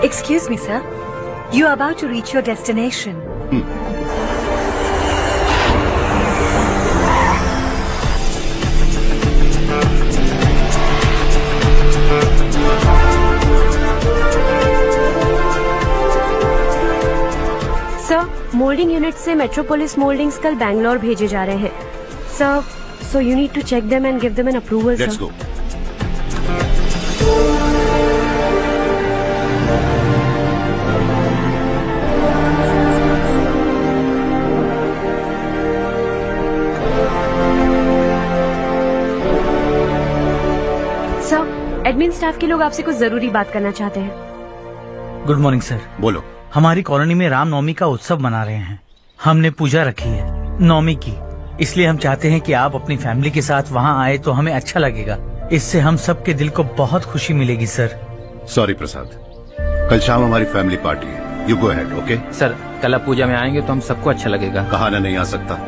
Excuse me, sir. You are about to reach your destination. Sir, moulding unit से Metropolis Mouldings कल बैंगलोर भेजे जा रहे हैं sir, so you need to check them and give them an approval sir. Let's go. Sir, admin staff के लोग आपसे कुछ जरूरी बात करना चाहते हैं। Good morning sir. बोलो। हमारी कॉलोनी में रामनवमी का उत्सव मना रहे हैं। हमने पूजा रखी है नवमी की, इसलिए हम चाहते हैं कि आप अपनी फैमिली के साथ वहाँ आए तो हमें अच्छा लगेगा। इससे हम सबके दिल को बहुत खुशी मिलेगी सर। सॉरी प्रसाद, कल शाम हमारी फैमिली पार्टी है। You go ahead, okay? Sir, कल आप पूजा में आएंगे तो हम सबको अच्छा लगेगा। कहा ना नहीं आ सकता।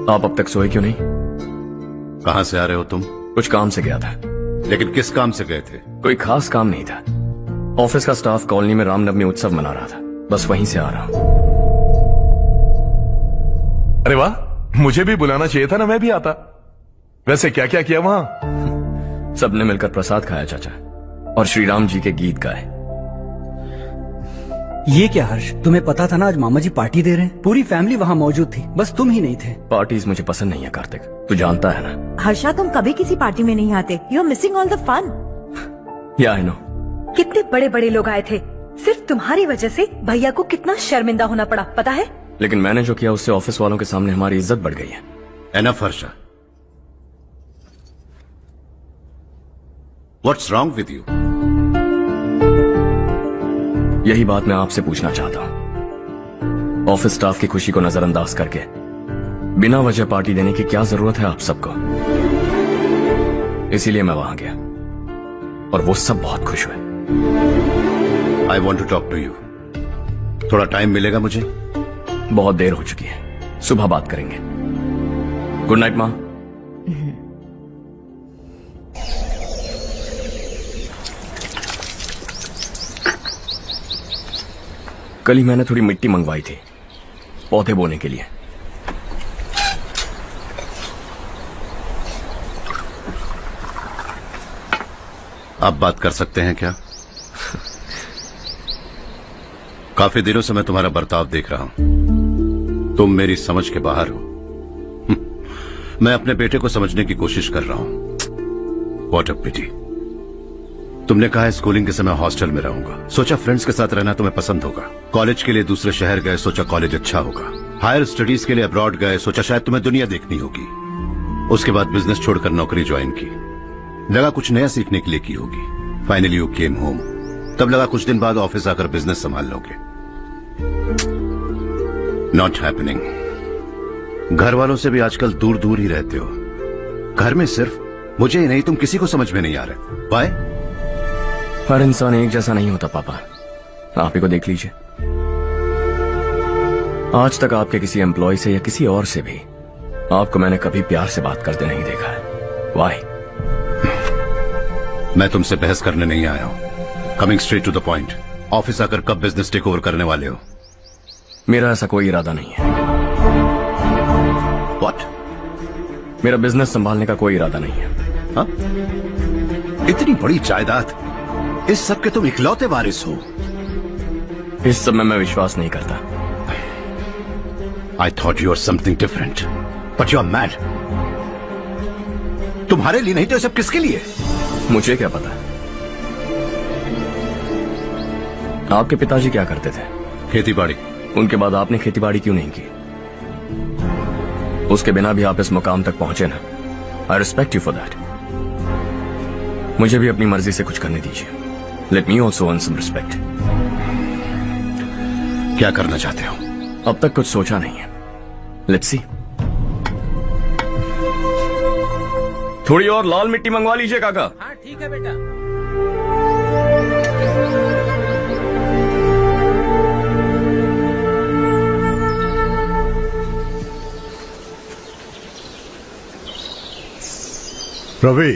आप अब तक सोए क्यों नहीं? कहाँ से आ रहे हो तुम? कुछ काम से गया था। लेकिन किस काम से गए थे? कोई खास काम नहीं था। ऑफिस का स्टाफ कॉलोनी में रामनवमी उत्सव मना रहा था, बस वहीं से आ रहा हूं। अरे वाह, मुझे भी बुलाना चाहिए था ना, मैं भी आता। वैसे क्या क्या किया वहां? सबने मिलकर प्रसाद खाया चाचा, और श्री राम जी के गीत गाए। ये क्या हर्ष, तुम्हें पता था ना आज मामा जी पार्टी दे रहे हैं? पूरी फैमिली वहाँ मौजूद थी, बस तुम ही नहीं थे। पार्टीज मुझे पसंद नहीं है कार्तिक, तू जानता है ना। हर्षा, तुम कभी किसी पार्टी में नहीं आते। You are missing all the fun. Yeah I no. कितने बड़े बड़े लोग आए थे, सिर्फ तुम्हारी वजह से भैया को कितना शर्मिंदा होना पड़ा, पता है? लेकिन मैंने जो किया उससे ऑफिस वालों के सामने हमारी इज्जत बढ़ गई है। Enough Harsha, what's wrong with you? यही बात मैं आपसे पूछना चाहता हूं। ऑफिस स्टाफ की खुशी को नजरअंदाज करके बिना वजह पार्टी देने की क्या जरूरत है आप सबको? इसीलिए मैं वहां गया और वो सब बहुत खुश हुए। I want to talk to you. थोड़ा टाइम मिलेगा मुझे? बहुत देर हो चुकी है, सुबह बात करेंगे। गुड नाइट माँ। कल ही मैंने थोड़ी मिट्टी मंगवाई थी पौधे बोने के लिए। आप बात कर सकते हैं क्या? काफी दिनों से मैं तुम्हारा बर्ताव देख रहा हूं। तुम मेरी समझ के बाहर हो। मैं अपने बेटे को समझने की कोशिश कर रहा हूं। व्हाट अ पिटी। तुमने कहा है स्कूलिंग के समय हॉस्टल में रहूंगा, सोचा फ्रेंड्स के साथ रहना तुम्हें पसंद होगा। कॉलेज के लिए दूसरे शहर गए, सोचा कॉलेज अच्छा होगा। हायर स्टडीज के लिए अब्रॉड गए, सोचा शायद तुम्हें दुनिया देखनी होगी। उसके बाद बिजनेस छोड़कर नौकरी ज्वाइन की, लगा कुछ नया सीखने के लिए की होगी। फाइनली यू केम होम, तब लगा कुछ दिन बाद ऑफिस आकर बिजनेस संभाल लोगे। Not happening. घर वालों से भी आजकल दूर दूर ही रहते हो। घर में सिर्फ मुझे ही नहीं, तुम किसी को समझ में नहीं आ रहे। वाई? हर इंसान एक जैसा नहीं होता पापा, आप ही को देख लीजिए। आज तक आपके किसी एम्प्लॉय से या किसी और से भी आपको मैंने कभी प्यार से बात करते नहीं देखा है। वाई? मैं तुमसे बहस करने नहीं आया हूं। Coming straight to the point, office आकर कब बिजनेस टेक ओवर करने वाले हो? मेरा ऐसा कोई इरादा नहीं है। व्हाट? मेरा बिजनेस संभालने का कोई इरादा नहीं है। हाँ? इतनी बड़ी जायदाद, इस सब के तुम इकलौते वारिस हो। इस सब में मैं विश्वास नहीं करता। I thought you were something different, but you are mad. तुम्हारे लिए नहीं तो सब किसके लिए? मुझे क्या पता। आपके पिताजी क्या करते थे? खेती बाड़ी। उनके बाद आपने खेती बाड़ी क्यों नहीं की? उसके बिना भी आप इस मुकाम तक पहुंचे ना। I respect you for that. मुझे भी अपनी मर्जी से कुछ करने दीजिए। Let me also earn some respect. क्या करना चाहते हो? अब तक कुछ सोचा नहीं है। Let's see. थोड़ी और लाल मिट्टी मंगवा लीजिए काका। हाँ ठीक है बेटा। रवि,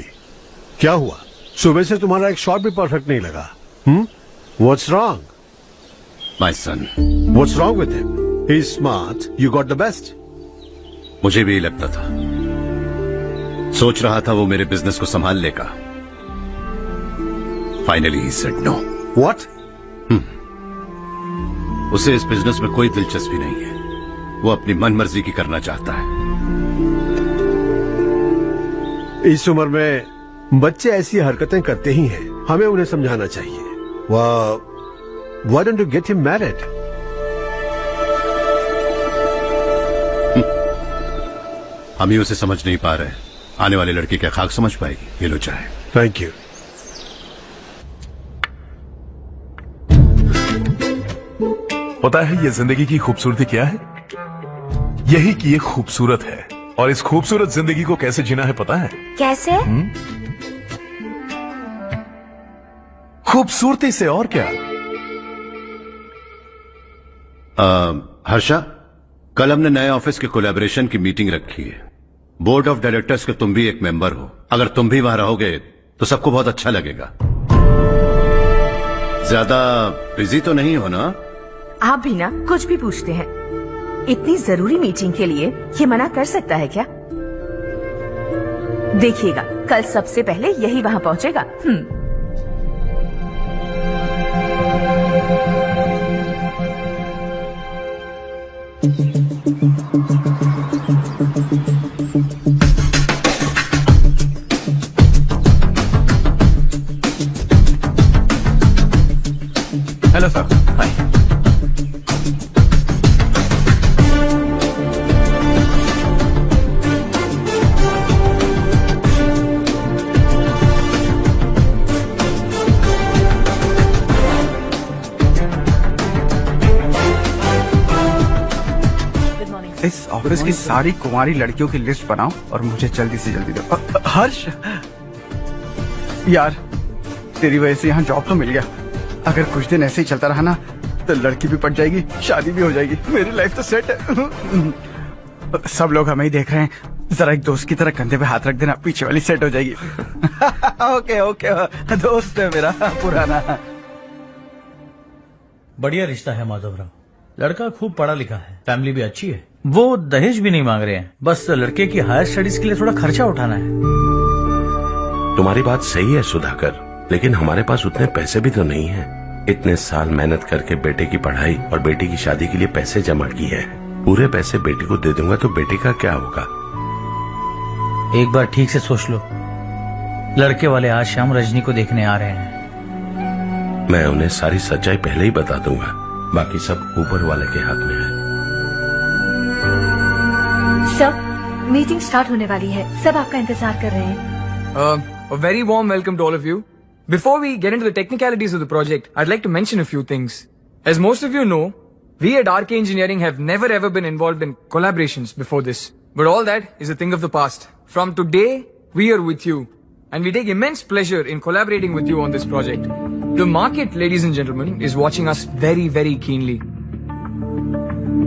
क्या हुआ? सुबह से तुम्हारा एक शॉट भी परफेक्ट नहीं लगा। What's wrong? My son, What's wrong with him? He's smart. You got the best. मुझे भी लगता था, सोच रहा था वो मेरे बिजनेस को संभाल लेगा। Finally he said no. What? उसे इस बिजनेस में कोई दिलचस्पी नहीं है। वो अपनी मनमर्जी की करना चाहता है। इस उम्र में बच्चे ऐसी हरकतें करते ही हैं। हमें उन्हें समझाना चाहिए। Why don't you get him married? हम ही उसे समझ नहीं पा रहे। आने वाली लड़की क्या खाक समझ पाएगी? ये लो चाहे। Thank you. पता है ये जिंदगी की खूबसूरती क्या है? यही कि ये खूबसूरत है, और इस खूबसूरत जिंदगी को कैसे जीना है पता है? कैसे? खूबसूरती से, और क्या। हर्षा, कल हमने नए ऑफिस के कोलैबोरेशन की मीटिंग रखी है। बोर्ड ऑफ डायरेक्टर्स के तुम भी एक मेंबर हो। अगर तुम भी वहां रहोगे तो सबको बहुत अच्छा लगेगा। ज्यादा बिजी तो नहीं हो ना? आप भी ना कुछ भी पूछते हैं। इतनी जरूरी मीटिंग के लिए ये मना कर सकता है क्या? देखिएगा, कल सबसे पहले यही वहां पहुंचेगा। Hello sir. हाय। इस ऑफिस की सारी कुंवारी लड़कियों की लिस्ट बनाओ और मुझे जल्दी से जल्दी दो। हर्ष, यार तेरी वजह से यहाँ जॉब तो मिल गया। अगर कुछ दिन ऐसे ही चलता रहा ना तो लड़की भी पट जाएगी, शादी भी हो जाएगी, मेरी लाइफ तो सेट है। सब लोग हमें ही देख रहे हैं, जरा एक दोस्त की तरह कंधे पे हाथ रख देना, पीछे वाली सेट हो जाएगी। ओके ओके, दोस्त है मेरा पुराना। बढ़िया रिश्ता है माधवराव। लड़का खूब पढ़ा लिखा है, फैमिली भी अच्छी है। वो दहेज भी नहीं मांग रहे हैं, बस लड़के की हायर स्टडीज के लिए थोड़ा खर्चा उठाना है। तुम्हारी बात सही है सुधाकर, लेकिन हमारे पास उतने पैसे भी तो नहीं हैं। इतने साल मेहनत करके बेटे की पढ़ाई और बेटी की शादी के लिए पैसे जमा किए हैं। पूरे पैसे बेटी को दे दूंगा तो बेटे का क्या होगा? एक बार ठीक से सोच लो। लड़के वाले आज शाम रजनी को देखने आ रहे हैं। मैं उन्हें सारी सच्चाई पहले ही बता दूंगा, बाकी सब ऊपर वाले के हाथ में है। सब मीटिंग स्टार्ट होने वाली है, सब आपका इंतजार कर रहे हैं। A very warm welcome to all of you. Before we get into the technicalities of the project, I'd like to mention a few things. As most of you know, we at RK Engineering have never ever been involved in collaborations before this. But all that is a thing of the past. From today, we are with you. And we take immense pleasure in collaborating with you on this project. The market, ladies and gentlemen, is watching us very, very keenly.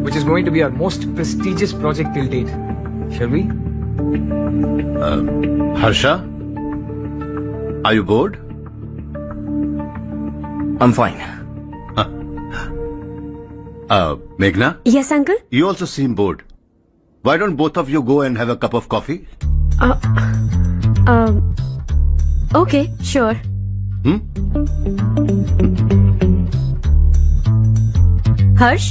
Which is going to be our most prestigious project till date. Shall we? Harsha? Are you bored? I'm fine. Meghna? Yes, uncle. You also seem bored. Why don't both of you go and have a cup of coffee? Okay, sure. Harsh?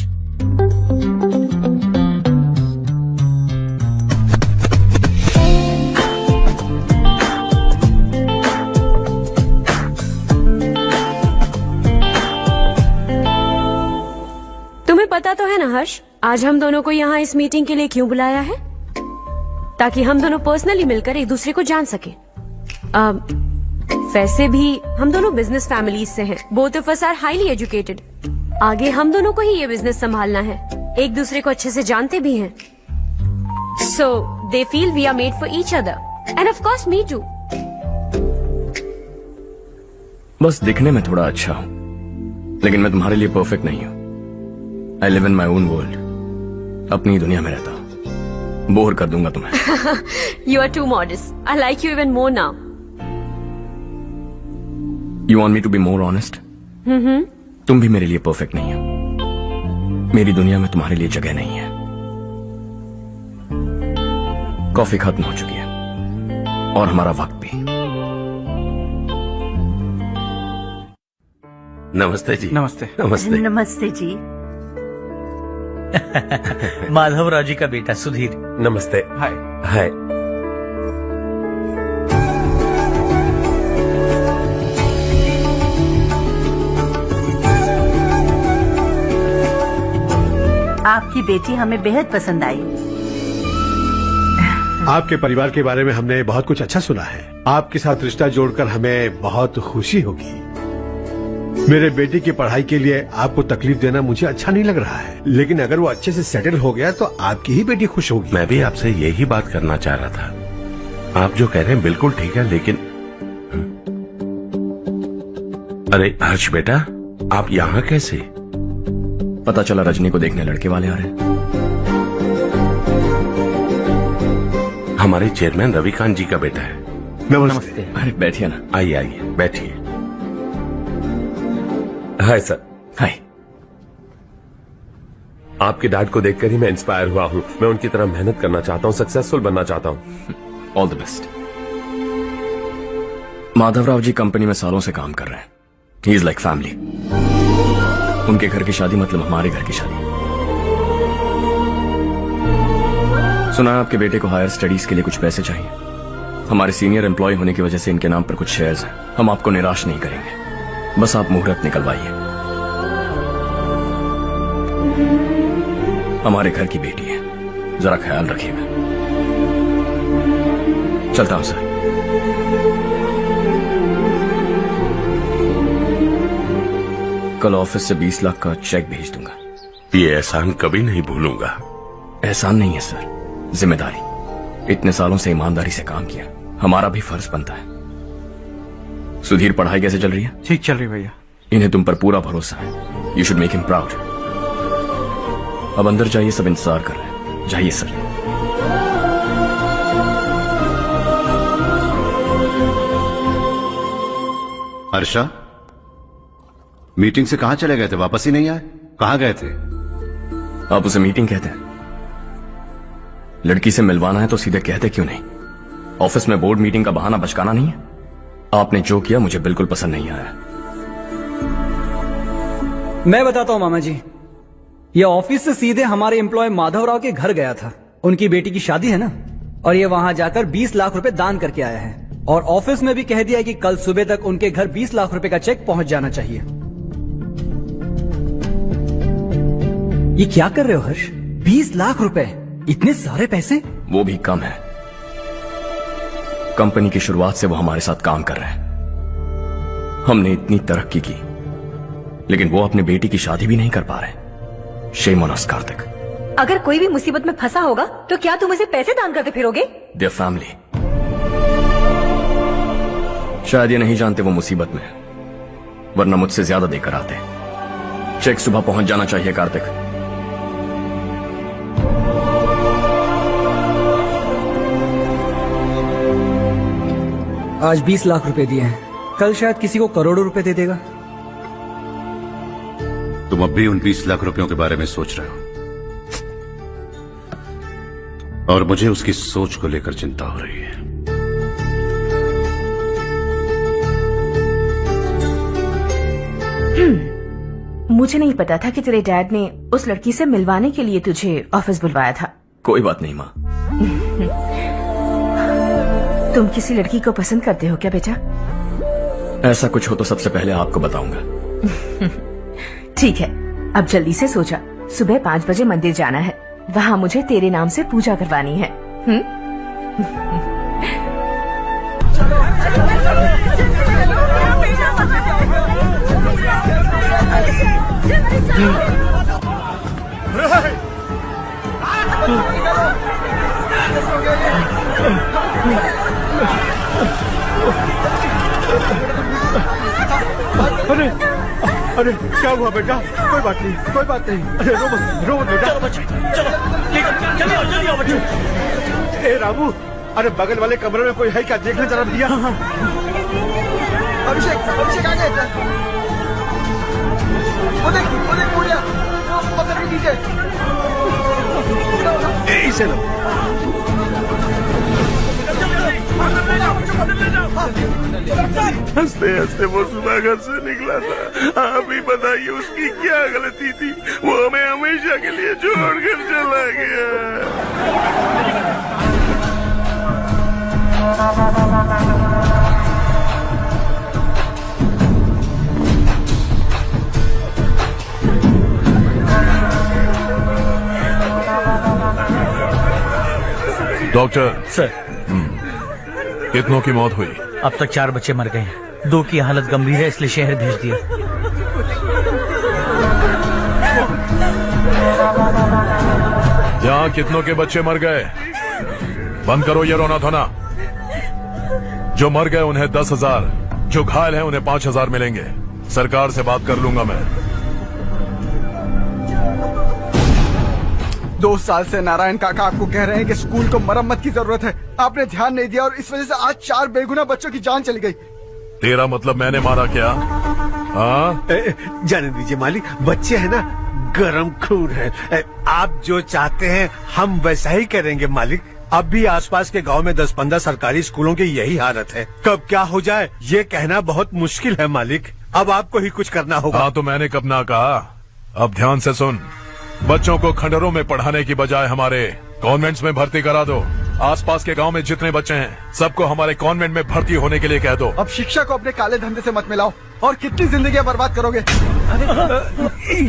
तुम्हें पता तो है ना हर्ष, आज हम दोनों को यहाँ इस मीटिंग के लिए क्यों बुलाया है? ताकि हम दोनों पर्सनली मिलकर एक दूसरे को जान सके। वैसे भी हम दोनों बिजनेस फैमिलीज से हैं। Both of us are highly educated. आगे हम दोनों को ही ये बिजनेस संभालना है। एक दूसरे को अच्छे से जानते भी हैं। So they feel we are made for each other. And of course me too. बस दिखने में थोड़ा अच्छा हूं, लेकिन मैं तुम्हारे लिए परफेक्ट नहीं हूं। I live in my own world, अपनी ही दुनिया में रहता हूं। बोर कर दूंगा तुम्हें। You are too modest. I like you even more now. You want me to be more honest? तुम भी मेरे लिए परफेक्ट नहीं हो। मेरी दुनिया में तुम्हारे लिए जगह नहीं है। कॉफी खत्म हो चुकी है और हमारा वक्त भी। नमस्ते जी। नमस्ते। नमस्ते। नमस्ते जी। माधवराव जी का बेटा सुधीर। नमस्ते। हाय। हाय। आपकी बेटी हमें बेहद पसंद आई। आपके परिवार के बारे में हमने बहुत कुछ अच्छा सुना है। आपके साथ रिश्ता जोड़कर हमें बहुत खुशी होगी। मेरे बेटे की पढ़ाई के लिए आपको तकलीफ देना मुझे अच्छा नहीं लग रहा है, लेकिन अगर वो अच्छे से सेटल हो गया तो आपकी ही बेटी खुश होगी। मैं भी आपसे यही बात करना चाह रहा था। आप जो कह रहे हैं बिल्कुल ठीक है, लेकिन अरे हर्ष बेटा, आप यहाँ कैसे? पता चला रजनी को देखने लड़के वाले आ रहे हैं। हमारे चेयरमैन रविकांत जी का बेटा है। नमस्ते। अरे बैठिए ना। आइए आइए बैठिए। Hi sir. हाय। आपके डैड को देखकर ही मैं इंस्पायर हुआ हूँ। मैं उनकी तरह मेहनत करना चाहता हूँ, सक्सेसफुल बनना चाहता हूँ। All the best. Madhavrao ji company में सालों से काम कर रहे हैं। He is like family. उनके घर की शादी मतलब हमारे घर की शादी। सुना है आपके बेटे को हायर स्टडीज के लिए कुछ पैसे चाहिए। हमारे सीनियर एम्प्लॉय होने की वजह से इनके नाम पर कुछ शेयर्स हैं। हम आपको निराश नहीं करेंगे, बस आप मुहूर्त निकलवाइए। हमारे घर की बेटी है, जरा ख्याल रखिएगा। चलता हूं सर। कल ऑफिस से 20 लाख का चेक भेज दूंगा। ये एहसान कभी नहीं भूलूंगा। एहसान नहीं है सर, जिम्मेदारी। इतने सालों से ईमानदारी से काम किया, हमारा भी फर्ज बनता है। सुधीर, पढ़ाई कैसे चल रही है? ठीक चल रही भैया। इन्हें तुम पर पूरा भरोसा है। You should make him proud. अब अंदर जाइए, सब इंतजार कर रहे हैं। जाइए सर। हर्षा, मीटिंग से कहां चले गए थे? वापस ही नहीं आए? कहां गए थे? आप उसे मीटिंग कहते हैं? लड़की से मिलवाना है तो सीधे कहते क्यों नहीं? ऑफिस में बोर्ड मीटिंग का बहाना बचकाना नहीं है। आपने जो किया मुझे बिल्कुल पसंद नहीं आया। मैं बताता हूँ मामा जी, ये ऑफिस से सीधे हमारे एम्प्लॉय माधवराव के घर गया था। उनकी बेटी की शादी है ना, और ये वहां जाकर 20 लाख रुपए दान करके आया है। और ऑफिस में भी कह दिया कि कल सुबह तक उनके घर 20 लाख रुपए का चेक पहुंच जाना चाहिए। ये क्या कर रहे हो हर्ष? 20 लाख रुपए, इतने सारे पैसे? वो भी कम है। कंपनी की शुरुआत से वो हमारे साथ काम कर रहे हैं। हमने इतनी तरक्की की, लेकिन वो अपने बेटी की शादी भी नहीं कर पा रहे। Shame on us Kartik. अगर कोई भी मुसीबत में फंसा होगा तो क्या तुम उसे पैसे दान करते फिरोगे? Their family. शायद ये नहीं जानते वो मुसीबत में, वरना मुझसे ज्यादा देकर आते। चेक सुबह पहुंच जाना चाहिए कार्तिक। आज 20 लाख रुपए दिए हैं, कल शायद किसी को करोड़ों रुपए दे देगा। तुम अब भी उन 20 लाख रुपयों के बारे में सोच रहे हो, और मुझे उसकी सोच को लेकर चिंता हो रही है। मुझे नहीं पता था कि तेरे डैड ने उस लड़की से मिलवाने के लिए तुझे ऑफिस बुलवाया था। कोई बात नहीं माँ। तुम किसी लड़की को पसंद करते हो क्या बेटा? ऐसा कुछ हो तो सबसे पहले आपको बताऊंगा। ठीक है, अब जल्दी से सो जा। सुबह 5 बजे मंदिर जाना है, वहाँ मुझे तेरे नाम से पूजा करवानी है। अरे क्या हुआ बेटा? कोई बात नहीं, कोई बात नहीं। अरे रो मत बेटा। चलो बच्चे, चलो जल्दी आओ बच्चे। ए रामू, अरे बगल वाले कमरे में कोई है क्या? देखने जरा भैया। अभिषेक आ गया। वो देख मुड़िया, वो पत्थर के नीचे। इसे लो। हंसते हंसते वो सुधाकर से निकला था। आप ही बताइए उसकी क्या गलती थी? वो हमें हमेशा के लिए छोड़कर चला गया। डॉक्टर सर, कितनों की मौत हुई? अब तक 4 बच्चे मर गए हैं। 2 की हालत गंभीर है, इसलिए शहर भेज दिया। यहाँ कितनों के बच्चे मर गए? बंद करो ये रोना धोना। जो मर गए उन्हें 10,000, जो घायल हैं उन्हें 5,000 मिलेंगे। सरकार से बात कर लूंगा मैं। 2 साल से नारायण काका आपको कह रहे हैं कि स्कूल को मरम्मत की जरूरत है। आपने ध्यान नहीं दिया और इस वजह से आज 4 बेगुनाह बच्चों की जान चली गई। तेरा मतलब मैंने मारा क्या? हाँ, जाने दीजिए मालिक, बच्चे हैं ना, गरम खून है। आप जो चाहते हैं हम वैसा ही करेंगे मालिक। अब भी आसपास के गांव में 10-15 सरकारी स्कूलों की यही हालत है। कब क्या हो जाए ये कहना बहुत मुश्किल है मालिक। अब आपको ही कुछ करना होगा। हाँ तो मैंने कब ना कहा? अब ध्यान से सुन, बच्चों को खंडरों में पढ़ाने की बजाय हमारे कॉन्वेंट्स में भर्ती करा दो। आसपास के गांव में जितने बच्चे हैं सबको हमारे कॉन्वेंट में भर्ती होने के लिए कह दो। अब शिक्षा को अपने काले धंधे से मत मिलाओ। और कितनी जिंदगियां बर्बाद करोगे?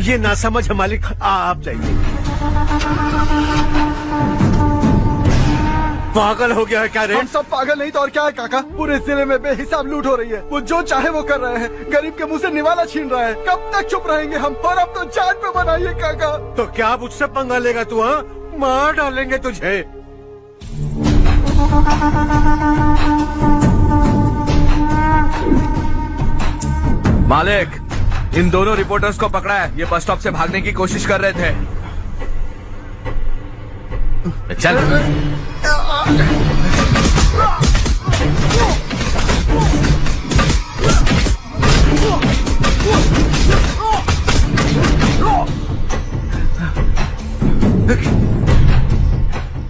ये ना समझ है मालिक, आप जाइए। पागल हो गया है क्या रे? हम सब पागल नहीं तो और क्या है काका? पूरे जिले में बेहिसाब लूट हो रही है। वो जो चाहे वो कर रहे हैं। गरीब के मुंह से निवाला छीन रहा है। कब तक चुप रहेंगे हम? और अब तो जान पे बनाइए काका। तो क्या मुझसे पंगा लेगा तू? हाँ, मार डालेंगे तुझे। मालिक, इन दोनों रिपोर्टर्स को पकड़ा है। ये बस स्टॉप से भागने की कोशिश कर रहे थे। चल।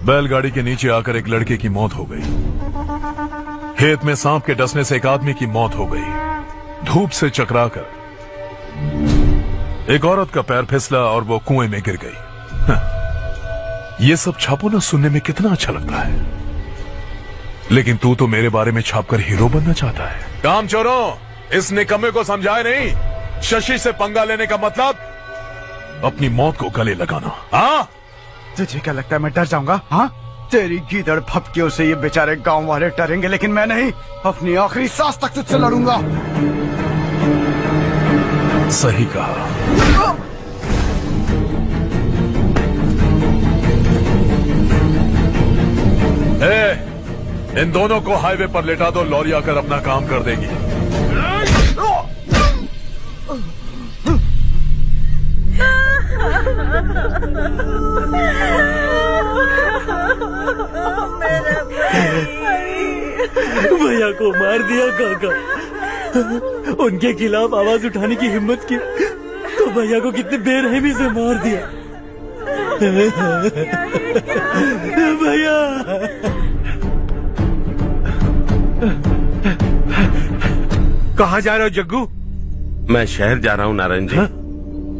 बैलगाड़ी के नीचे आकर एक लड़के की मौत हो गई। खेत में सांप के डसने से एक आदमी की मौत हो गई। धूप से चकराकर एक औरत का पैर फिसला और वो कुएं में गिर गई। ये सब छापो ना सुनने में कितना अच्छा लगता है, लेकिन तू तो मेरे बारे में छापकर हीरो बनना चाहता है। काम चोरों, इस निकम्मे को समझाए नहीं। शशि से पंगा लेने का मतलब अपनी मौत को गले लगाना। हाँ, तुझे क्या लगता है मैं डर जाऊंगा? हाँ, तेरी गीदड़ फपकियों से ये बेचारे गांव वाले डरेंगे, लेकिन मैं नहीं। अपनी आखिरी सांस तक तुझसे लड़ूंगा। सही कहा। इन दोनों को हाईवे पर लेटा दो, लॉरी आकर अपना काम कर देगी। भैया को मार दिया काका। उनके खिलाफ आवाज उठाने की हिम्मत की तो भैया को कितने बेरहमी से मार दिया। भैया कहाँ जा रहे हो जग्गू? मैं शहर जा रहा हूँ नारायण जी।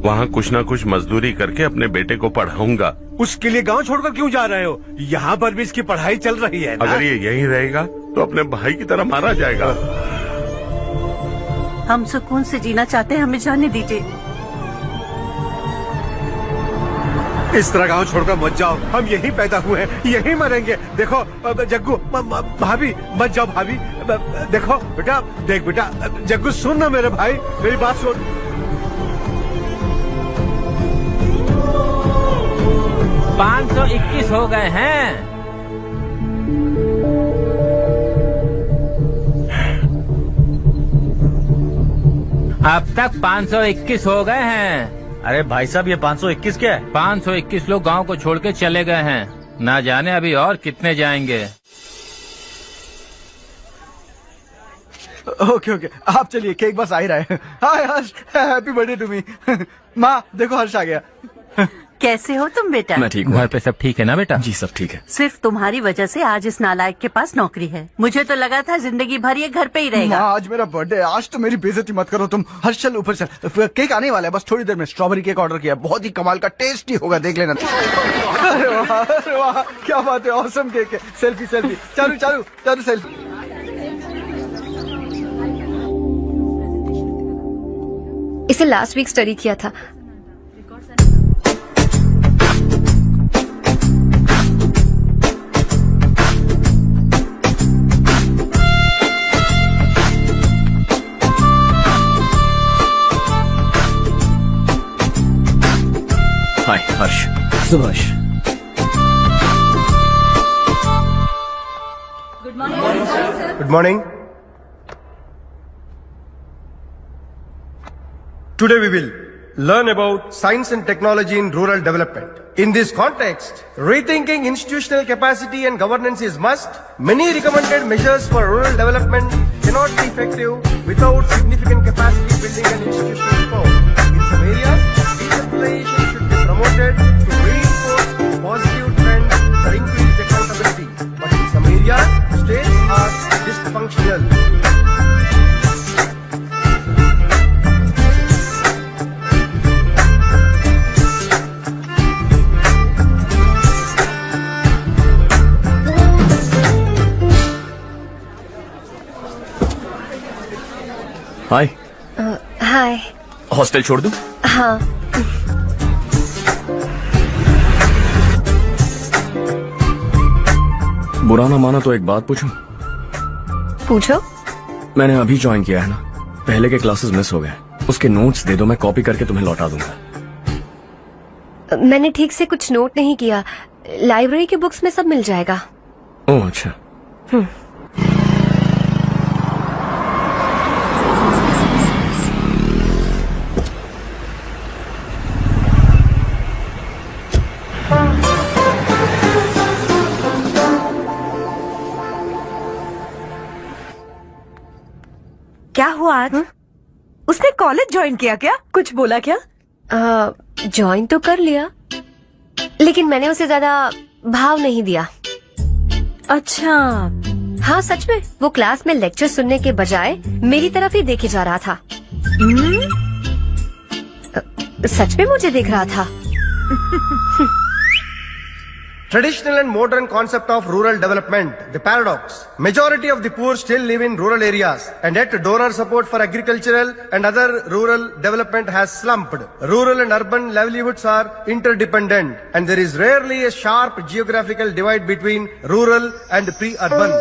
वहाँ कुछ ना कुछ मजदूरी करके अपने बेटे को पढ़ाऊंगा। उसके लिए गांव छोड़कर क्यों जा रहे हो? यहाँ पर भी इसकी पढ़ाई चल रही है ना? अगर ये यहीं रहेगा तो अपने भाई की तरह मारा जाएगा। हम सुकून से जीना चाहते हैं, हमें जाने दीजिए। इस तरह गांव छोड़कर मत जाओ। हम यहीं पैदा हुए हैं, यहीं मरेंगे। देखो जग्गू, भाभी मत जाओ। भाभी देखो बेटा, देख बेटा, जग्गू सुन ना मेरे भाई, मेरी बात सुन। 521 हो गए हैं। अब तक 521 हो गए हैं। अरे भाई साहब, ये 521 क्या है? 521 लोग गांव को छोड़ के चले गए हैं। ना जाने अभी और कितने जाएंगे। ओके ओके, आप चलिए, केक बस आ ही रहा है। हाय हर्ष, हैप्पी बर्थडे टू मी। माँ देखो, हर्ष आ गया। कैसे हो तुम बेटा? मैं ठीक हूँ। घर पे सब ठीक है ना बेटा? जी सब ठीक है। सिर्फ तुम्हारी वजह से आज इस नालायक के पास नौकरी है। मुझे तो लगा था जिंदगी भर ये घर पे ही रहेगा। माँ आज मेरा बर्थडे है, आज तो मेरी बेइज्जती मत करो तुम। हर्ष चल ऊपर चल, केक आने वाला है, बस थोड़ी देर में। स्ट्रॉबेरी केक ऑर्डर किया, बहुत ही कमाल का, टेस्टी होगा, देख लेना। अरे वाह, क्या बात है, ऑसम केक है। Selfie selfie, Charu Charu Charu selfie. इसे लास्ट वीक स्टडी किया था। हाय हर्ष। Subhash. Good morning. Today we will learn about science and technology in rural development. In this context, rethinking institutional capacity and governance is must. Many recommended measures for rural development cannot be effective without significant capacity building and institutional reform. In some areas, decentralization should be promoted to reinforce positive trends for increased accountability. But in some areas, states are dysfunctional. Hi. Hi. Hostel छोड़ दूं? हाँ। बुरा ना माना तो एक बात पूछूं? पूछो। मैंने अभी ज्वाइन किया है ना, पहले के क्लासेस मिस हो गए। उसके नोट्स दे दो, मैं कॉपी करके तुम्हें लौटा दूंगा। मैंने ठीक से कुछ नोट नहीं किया। लाइब्रेरी के बुक्स में सब मिल जाएगा। ओह अच्छा। क्या हुआ आज? उसने कॉलेज ज्वाइन किया क्या? कुछ बोला क्या? ज्वाइन तो कर लिया, लेकिन मैंने उसे ज्यादा भाव नहीं दिया। अच्छा। हाँ सच में, वो क्लास में लेक्चर सुनने के बजाय मेरी तरफ ही देखे जा रहा था। सच में मुझे देख रहा था। Traditional and modern concept of rural development, the paradox. Majority of the poor still live in rural areas, and yet donor support for agricultural and other rural development has slumped. Rural and urban livelihoods are interdependent, and there is rarely a sharp geographical divide between rural and pre-urban.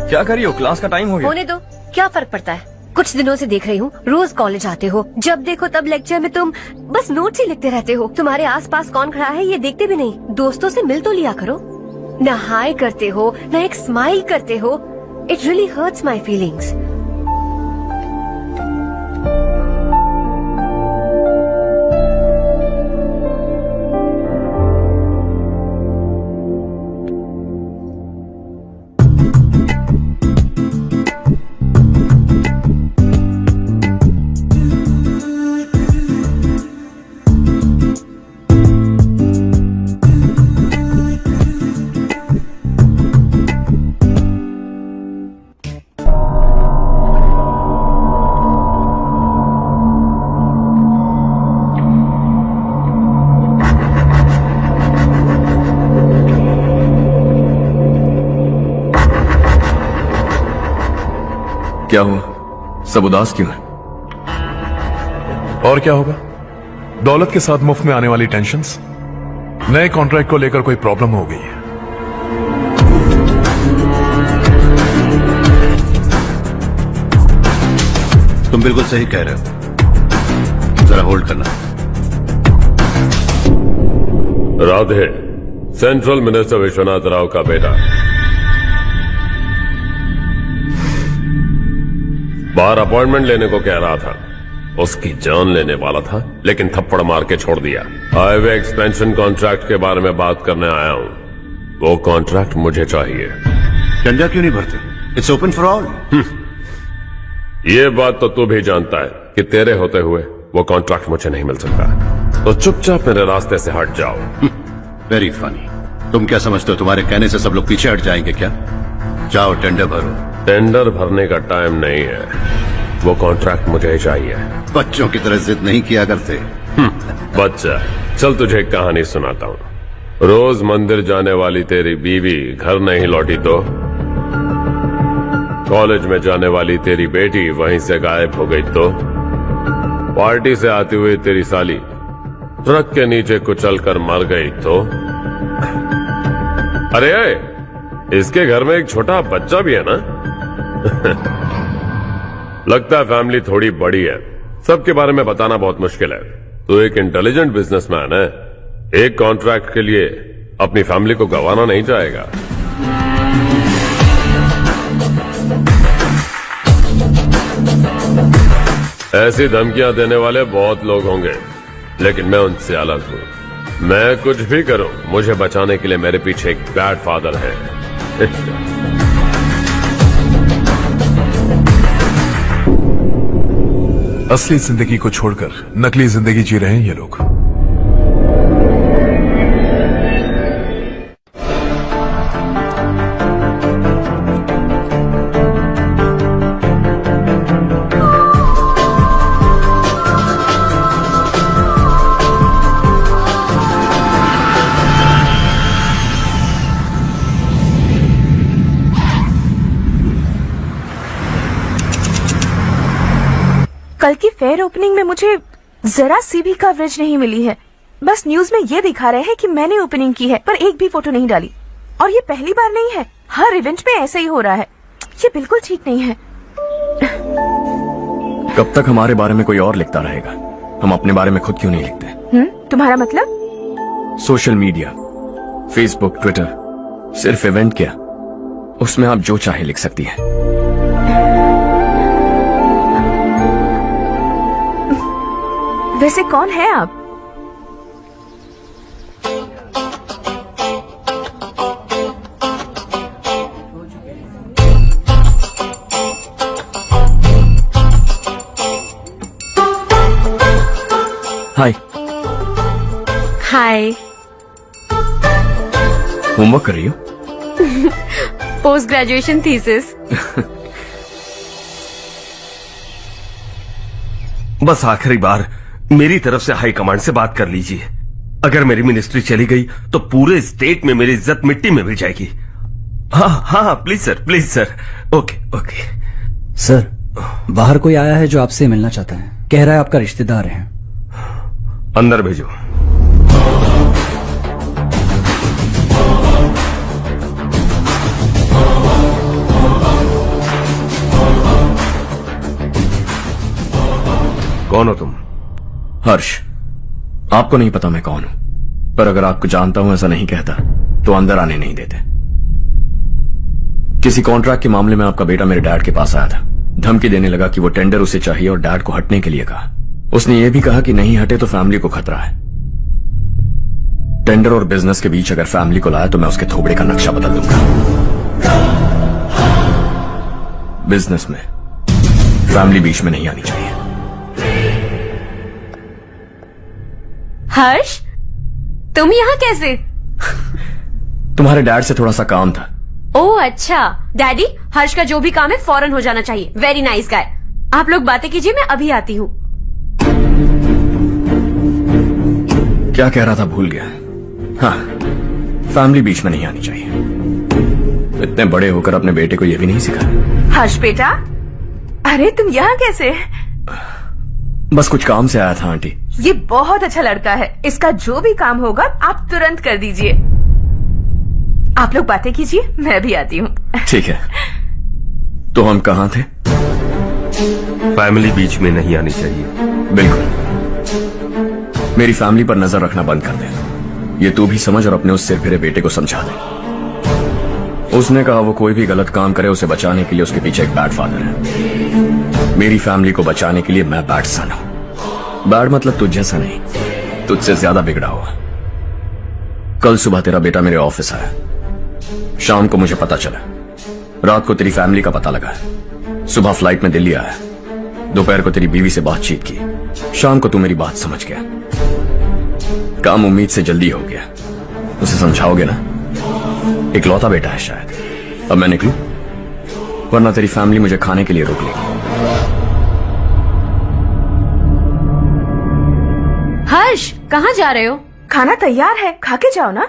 क्या कर रही हो? Class का time हो गया। होने दो, क्या फर्क पड़ता है। कुछ दिनों से देख रही हूँ, रोज कॉलेज आते हो, जब देखो तब लेक्चर में तुम बस नोट्स ही लिखते रहते हो। तुम्हारे आसपास कौन खड़ा है ये देखते भी नहीं। दोस्तों से मिल तो लिया करो। न हाय करते हो, न एक स्माइल करते हो। It really hurts my feelings. क्या हुआ? सब उदास क्यों है? और क्या होगा? दौलत के साथ मुफ्त में आने वाली टेंशन्स। नए कॉन्ट्रैक्ट को लेकर कोई प्रॉब्लम हो गई है। तुम बिल्कुल सही कह रहे हो, जरा होल्ड करना। राधे, सेंट्रल मिनिस्टर विश्वनाथ राव का बेटा। बाहर अपॉइंटमेंट लेने को कह रहा था, उसकी जान लेने वाला था, लेकिन थप्पड़ मार के छोड़ दिया। हाईवे एक्सपेंशन कॉन्ट्रैक्ट के बारे में बात करने आया हूं। वो कॉन्ट्रैक्ट मुझे चाहिए। डंडा क्यों नहीं भरते? It's open for all. ये बात तो तू भी जानता है कि तेरे होते हुए वो कॉन्ट्रैक्ट मुझे नहीं मिल सकता, तो चुपचाप मेरे रास्ते से हट जाओ। Very funny. तुम क्या समझते हो तुम्हारे कहने से सब लोग पीछे हट जाएंगे क्या? जाओ टेंडर भरो। टेंडर भरने का टाइम नहीं है, वो कॉन्ट्रैक्ट मुझे ही चाहिए। बच्चों की तरह जिद नहीं किया करते। बच्चा, चल तुझे एक कहानी सुनाता हूँ। रोज मंदिर जाने वाली तेरी बीवी घर नहीं लौटी तो कॉलेज में जाने वाली तेरी बेटी वहीं से गायब हो गई तो पार्टी से आती हुई तेरी साली ट्रक के नीचे कुचल कर मर गई तो अरे इसके घर में एक छोटा बच्चा भी है ना। लगता है फैमिली थोड़ी बड़ी है, सबके बारे में बताना बहुत मुश्किल है। तो एक इंटेलिजेंट बिजनेसमैन है, एक कॉन्ट्रैक्ट के लिए अपनी फैमिली को गंवाना नहीं चाहेगा। ऐसी धमकियां देने वाले बहुत लोग होंगे, लेकिन मैं उनसे अलग हूं। मैं कुछ भी करूं, मुझे बचाने के लिए मेरे पीछे एक गॉड फादर है। असली जिंदगी को छोड़कर नकली जिंदगी जी रहे हैं ये लोग। कल की फेयर ओपनिंग में मुझे जरा सी भी कवरेज नहीं मिली है। बस न्यूज में ये दिखा रहे हैं कि मैंने ओपनिंग की है, पर एक भी फोटो नहीं डाली। और ये पहली बार नहीं है, हर इवेंट में ऐसे ही हो रहा है। ये बिल्कुल ठीक नहीं है। कब तक हमारे बारे में कोई और लिखता रहेगा? हम अपने बारे में खुद क्यों नहीं लिखते? तुम्हारा मतलब? सोशल मीडिया, फेसबुक, ट्विटर, सिर्फ इवेंट क्या, उसमें आप जो चाहे लिख सकती हैं। वैसे कौन है आप? हाय। हाय। होमवर्क कर रही हो? Post graduation thesis. बस आखिरी बार मेरी तरफ से हाई कमांड से बात कर लीजिए। अगर मेरी मिनिस्ट्री चली गई तो पूरे स्टेट में मेरी इज्जत मिट्टी में मिल जाएगी। हाँ हाँ please sir, please sir. Okay okay sir, बाहर कोई आया है जो आपसे मिलना चाहता है। कह रहा है आपका रिश्तेदार है। अंदर भेजो। कौन हो तुम? हर्ष। आपको नहीं पता मैं कौन हूं, पर अगर आपको जानता हूं ऐसा नहीं कहता तो अंदर आने नहीं देते। किसी कॉन्ट्रैक्ट के मामले में आपका बेटा मेरे डैड के पास आया था। धमकी देने लगा कि वो टेंडर उसे चाहिए और डैड को हटने के लिए कहा। उसने ये भी कहा कि नहीं हटे तो फैमिली को खतरा है। टेंडर और बिजनेस के बीच अगर फैमिली को लाया तो मैं उसके थोबड़े का नक्शा बदल दूंगा। बिजनेस में फैमिली बीच में नहीं आनी चाहिए। हर्ष, तुम यहाँ कैसे? तुम्हारे डैड से थोड़ा सा काम था। ओह अच्छा। डैडी, हर्ष का जो भी काम है फौरन हो जाना चाहिए। Very nice guy. आप लोग बातें कीजिए, मैं अभी आती हूँ। क्या कह रहा था भूल गया। हाँ, फैमिली बीच में नहीं आनी चाहिए। इतने बड़े होकर अपने बेटे को यह भी नहीं सिखाया। हर्ष बेटा, अरे तुम यहाँ कैसे? बस कुछ काम से आया था आंटी। ये बहुत अच्छा लड़का है, इसका जो भी काम होगा आप तुरंत कर दीजिए। आप लोग बातें कीजिए, मैं भी आती हूँ। ठीक है। तो हम कहाँ थे? फैमिली बीच में नहीं आनी चाहिए। बिल्कुल। मेरी फैमिली पर नजर रखना बंद कर दे। ये तू भी समझ और अपने उस सिर फिरे बेटे को समझा दे। उसने कहा वो कोई भी गलत काम करे उसे बचाने के लिए उसके पीछे एक बैड फादर है। मेरी फैमिली को बचाने के लिए मैं बैड सन हूं। बैड मतलब तुझ जैसा नहीं, तुझसे ज्यादा बिगड़ा हुआ। कल सुबह तेरा बेटा मेरे ऑफिस आया, शाम को मुझे पता चला, रात को तेरी फैमिली का पता लगा, सुबह फ्लाइट में दिल्ली आया, दोपहर को तेरी बीवी से बातचीत की, शाम को तू मेरी बात समझ गया। काम उम्मीद से जल्दी हो गया। उसे समझाओगे ना? इकलौता बेटा है शायद। अब मैं निकलूं, वरना तेरी फैमिली मुझे खाने के लिए रोक लेगी। हर्ष, कहाँ जा रहे हो? खाना तैयार है, खा के जाओ ना।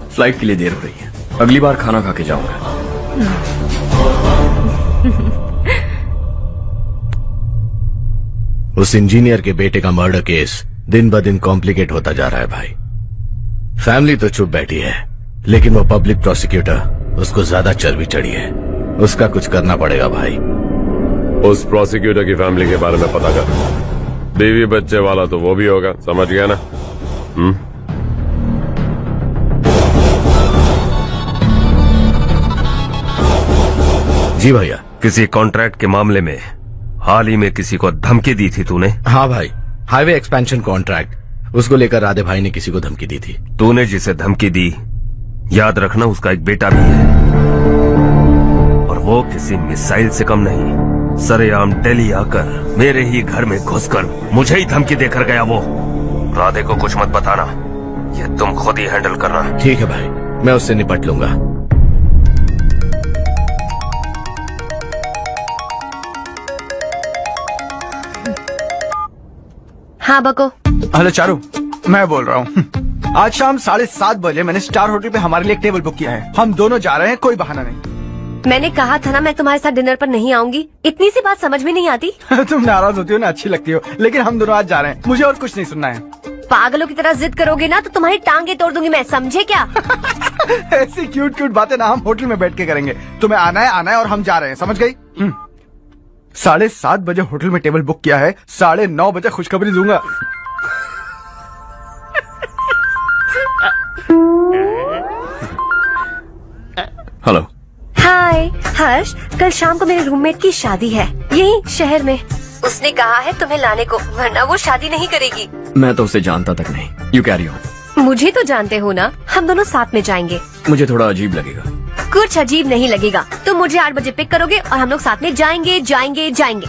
फ्लाइट के लिए देर हो रही है, अगली बार खाना खा के जाऊंगा। उस इंजीनियर के बेटे का मर्डर केस दिन ब दिन कॉम्प्लिकेट होता जा रहा है भाई। फैमिली तो चुप बैठी है, लेकिन वो पब्लिक प्रोसिक्यूटर उसको ज्यादा चर्बी चढ़ी है। उसका कुछ करना पड़ेगा भाई। उस प्रोसिक्यूटर की फैमिली के बारे में पता कर। बीवी बच्चे वाला तो वो भी होगा, समझ गया ना? जी भैया। किसी कॉन्ट्रैक्ट के मामले में हाल ही में किसी को धमकी दी थी तूने? हाँ भाई, हाईवे एक्सपेंशन कॉन्ट्रैक्ट, उसको लेकर राधे भाई ने किसी को धमकी दी थी। तूने जिसे धमकी दी, याद रखना उसका एक बेटा भी है, और वो किसी मिसाइल से कम नहीं। सरेआम दिल्ली आकर मेरे ही घर में घुसकर मुझे ही धमकी देकर गया वो। राधे को कुछ मत बताना, ये तुम खुद ही हैंडल करना। ठीक है भाई, मैं उससे निपट लूंगा। हाँ बको। हेलो चारू, मैं बोल रहा हूँ। आज शाम 7:30 बजे मैंने स्टार होटल पे हमारे लिए एक टेबल बुक किया है। हम दोनों जा रहे हैं, कोई बहाना नहीं। मैंने कहा था ना मैं तुम्हारे साथ डिनर पर नहीं आऊंगी। इतनी सी बात समझ में नहीं आती? तुम नाराज होती हो ना, अच्छी लगती हो, लेकिन हम दोनों आज जा रहे हैं, मुझे और कुछ नहीं सुनना है। पागलों की तरह जिद करोगे ना तो तुम्हारी टांगे तोड़ दूंगी मैं, समझे क्या? ऐसी क्यूट क्यूट बातें ना हम होटल में बैठ के करेंगे। तुम्हें आना है और हम जा रहे हैं, समझ गई? 7:30 बजे होटल में टेबल बुक किया है, 9:30 बजे खुशखबरी दूंगा। हेलो। हाय हर्ष, कल शाम को मेरे रूममेट की शादी है यही शहर में। उसने कहा है तुम्हें लाने को, वरना वो शादी नहीं करेगी। मैं तो उसे जानता तक नहीं। You carry on. मुझे तो जानते हो ना, हम दोनों साथ में जाएंगे। मुझे थोड़ा अजीब लगेगा। कुछ अजीब नहीं लगेगा। तुम मुझे 8 बजे पिक करोगे और हम लोग साथ में जाएंगे जाएंगे जाएंगे।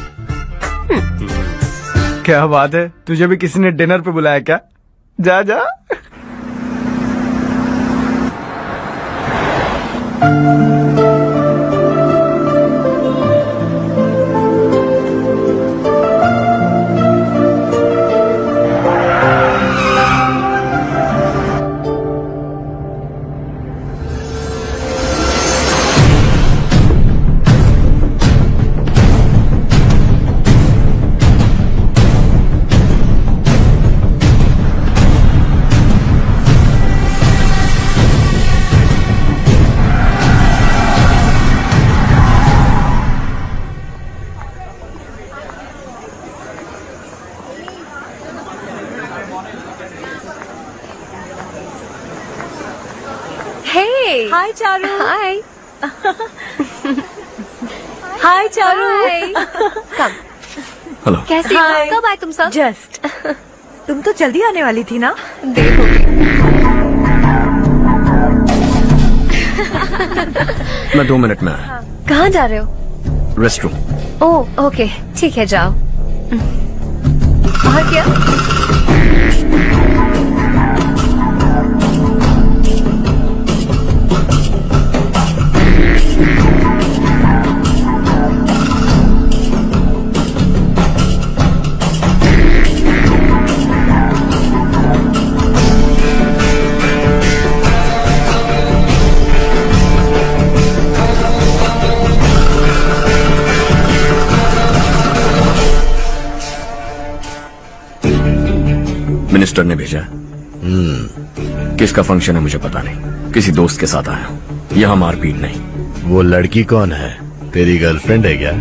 क्या बात है, तुझे भी किसी ने डिनर पे बुलाया क्या? जा जा। Hey. Hi चारू। Hi. हाय चारू। Come. हेलो। कैसी हो? कब आए तुम सब? जस्ट। तुम तो जल्दी आने वाली थी ना? मैं 2 मिनट में आया। कहाँ जा रहे हो? रेस्टरूम। ओह ओके, ठीक है जाओ। और क्या? सिस्टर ने भेजा। किसका फंक्शन है मुझे पता नहीं, किसी दोस्त के साथ आया हूँ। यहाँ मारपीट नहीं। वो लड़की कौन है? तेरी गर्लफ्रेंड है क्या?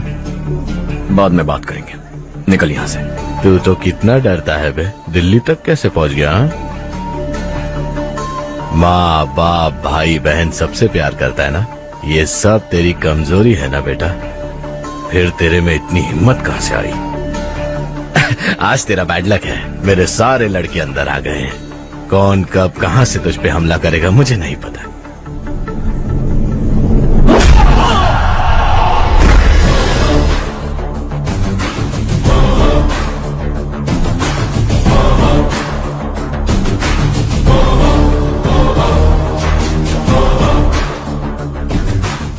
बाद में बात करेंगे, निकल यहाँ से। तू तो कितना डरता है बे, दिल्ली तक कैसे पहुँच गया? हाँ? माँ बाप भाई बहन सबसे प्यार करता है ना, ये सब तेरी कमजोरी है ना बेटा। फिर तेरे में इतनी हिम्मत कहाँ से आई? आज तेरा बैड लक है, मेरे सारे लड़के अंदर आ गए हैं। कौन कब कहां से तुझ पे हमला करेगा मुझे नहीं पता।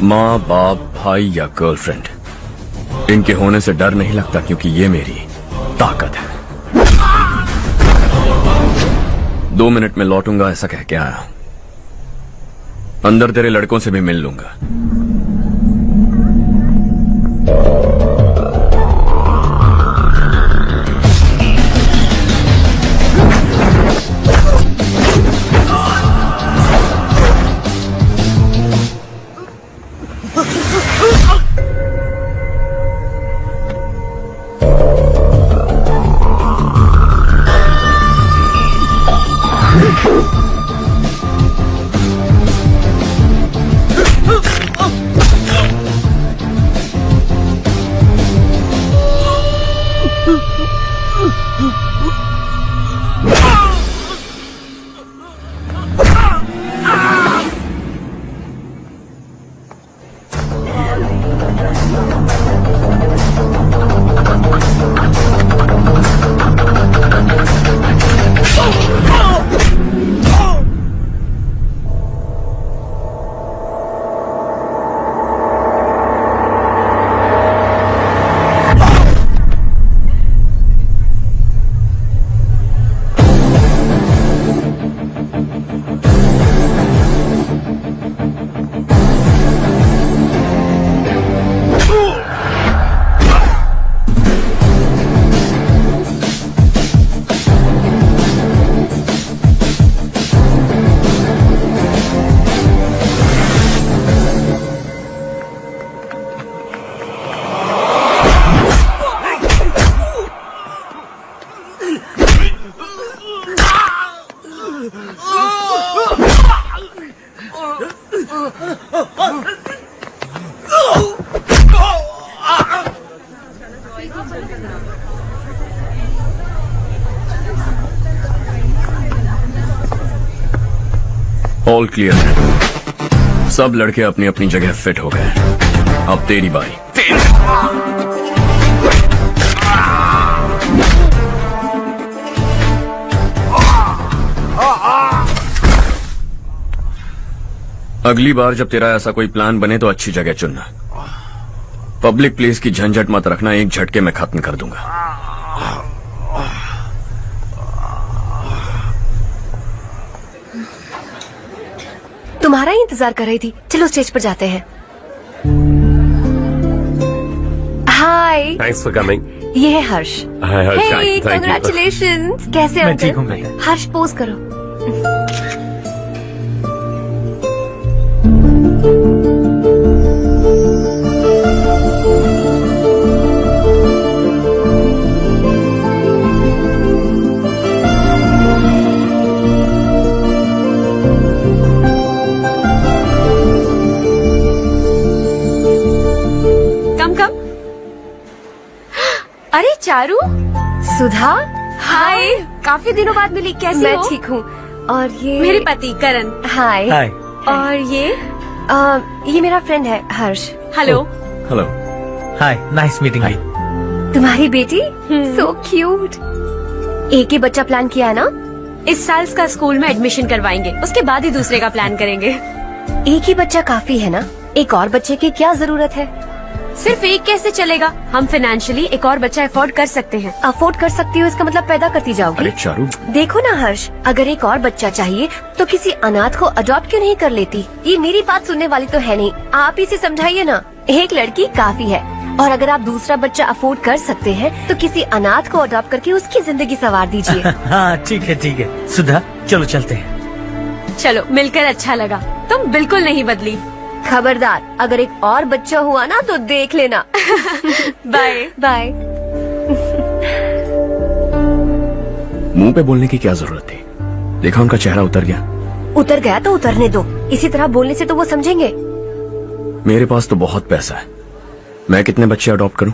माँ बाप भाई या गर्लफ्रेंड, इनके होने से डर नहीं लगता, क्योंकि ये मेरी ताकत है। 2 मिनट में लौटूंगा ऐसा कह के आया। अंदर तेरे लड़कों से भी मिल लूंगा। ऑल क्लियर है, सब लड़के अपनी अपनी जगह फिट हो गए। अब तेरी बारी। अगली बार जब तेरा ऐसा कोई प्लान बने तो अच्छी जगह चुनना। पब्लिक प्लेस की झंझट मत रखना, एक झटके में खत्म कर दूंगा। तुम्हारा ही इंतजार कर रही थी, चलो स्टेज पर जाते हैं। हाय, थैंक्स फॉर कमिंग। ये है हर्ष। हाय हर्ष, हे, थैंक यू। कांग्रेचुलेशंस। कैसे हो मैं ठीक हूँ अंकल? बेटा। हर्ष पोज करो। अरे चारू, सुधा, हाय, काफी दिनों बाद मिली, कैसी मैं हो? ठीक हूँ। और ये मेरे पति करण। हाय। हाय। और ये मेरा फ्रेंड है Harsh. Hello. Hello. Hi, nice meeting you. तुम्हारी बेटी सो क्यूट। एक ही बच्चा प्लान किया है ना? इस साल इसका स्कूल में एडमिशन करवाएंगे, उसके बाद ही दूसरे का प्लान करेंगे। एक ही बच्चा काफी है ना, एक और बच्चे की क्या जरूरत है? सिर्फ एक कैसे चलेगा? हम फाइनेंशियली एक और बच्चा अफोर्ड कर सकते हैं। अफोर्ड कर सकती हो इसका मतलब पैदा करती जाओगी। अरे चारू, देखो ना हर्ष, अगर एक और बच्चा चाहिए तो किसी अनाथ को अडॉप्ट क्यों नहीं कर लेती? ये मेरी बात सुनने वाली तो है नहीं, आप इसे समझाइए ना। एक लड़की काफी है। और अगर आप दूसरा बच्चा अफोर्ड कर सकते हैं तो किसी अनाथ को अडॉप्ट करके उसकी जिंदगी संवार दीजिए। हाँ ठीक है सुधा, चलो चलते हैं। चलो, मिलकर अच्छा लगा। तुम बिल्कुल नहीं बदली। खबरदार, अगर एक और बच्चा हुआ ना तो देख लेना। Bye bye. मुंह पे बोलने की क्या जरूरत थी? देखा उनका चेहरा उतर गया। उतर गया तो उतरने दो, इसी तरह बोलने से तो वो समझेंगे। मेरे पास तो बहुत पैसा है, मैं कितने बच्चे अडॉप्ट करूं?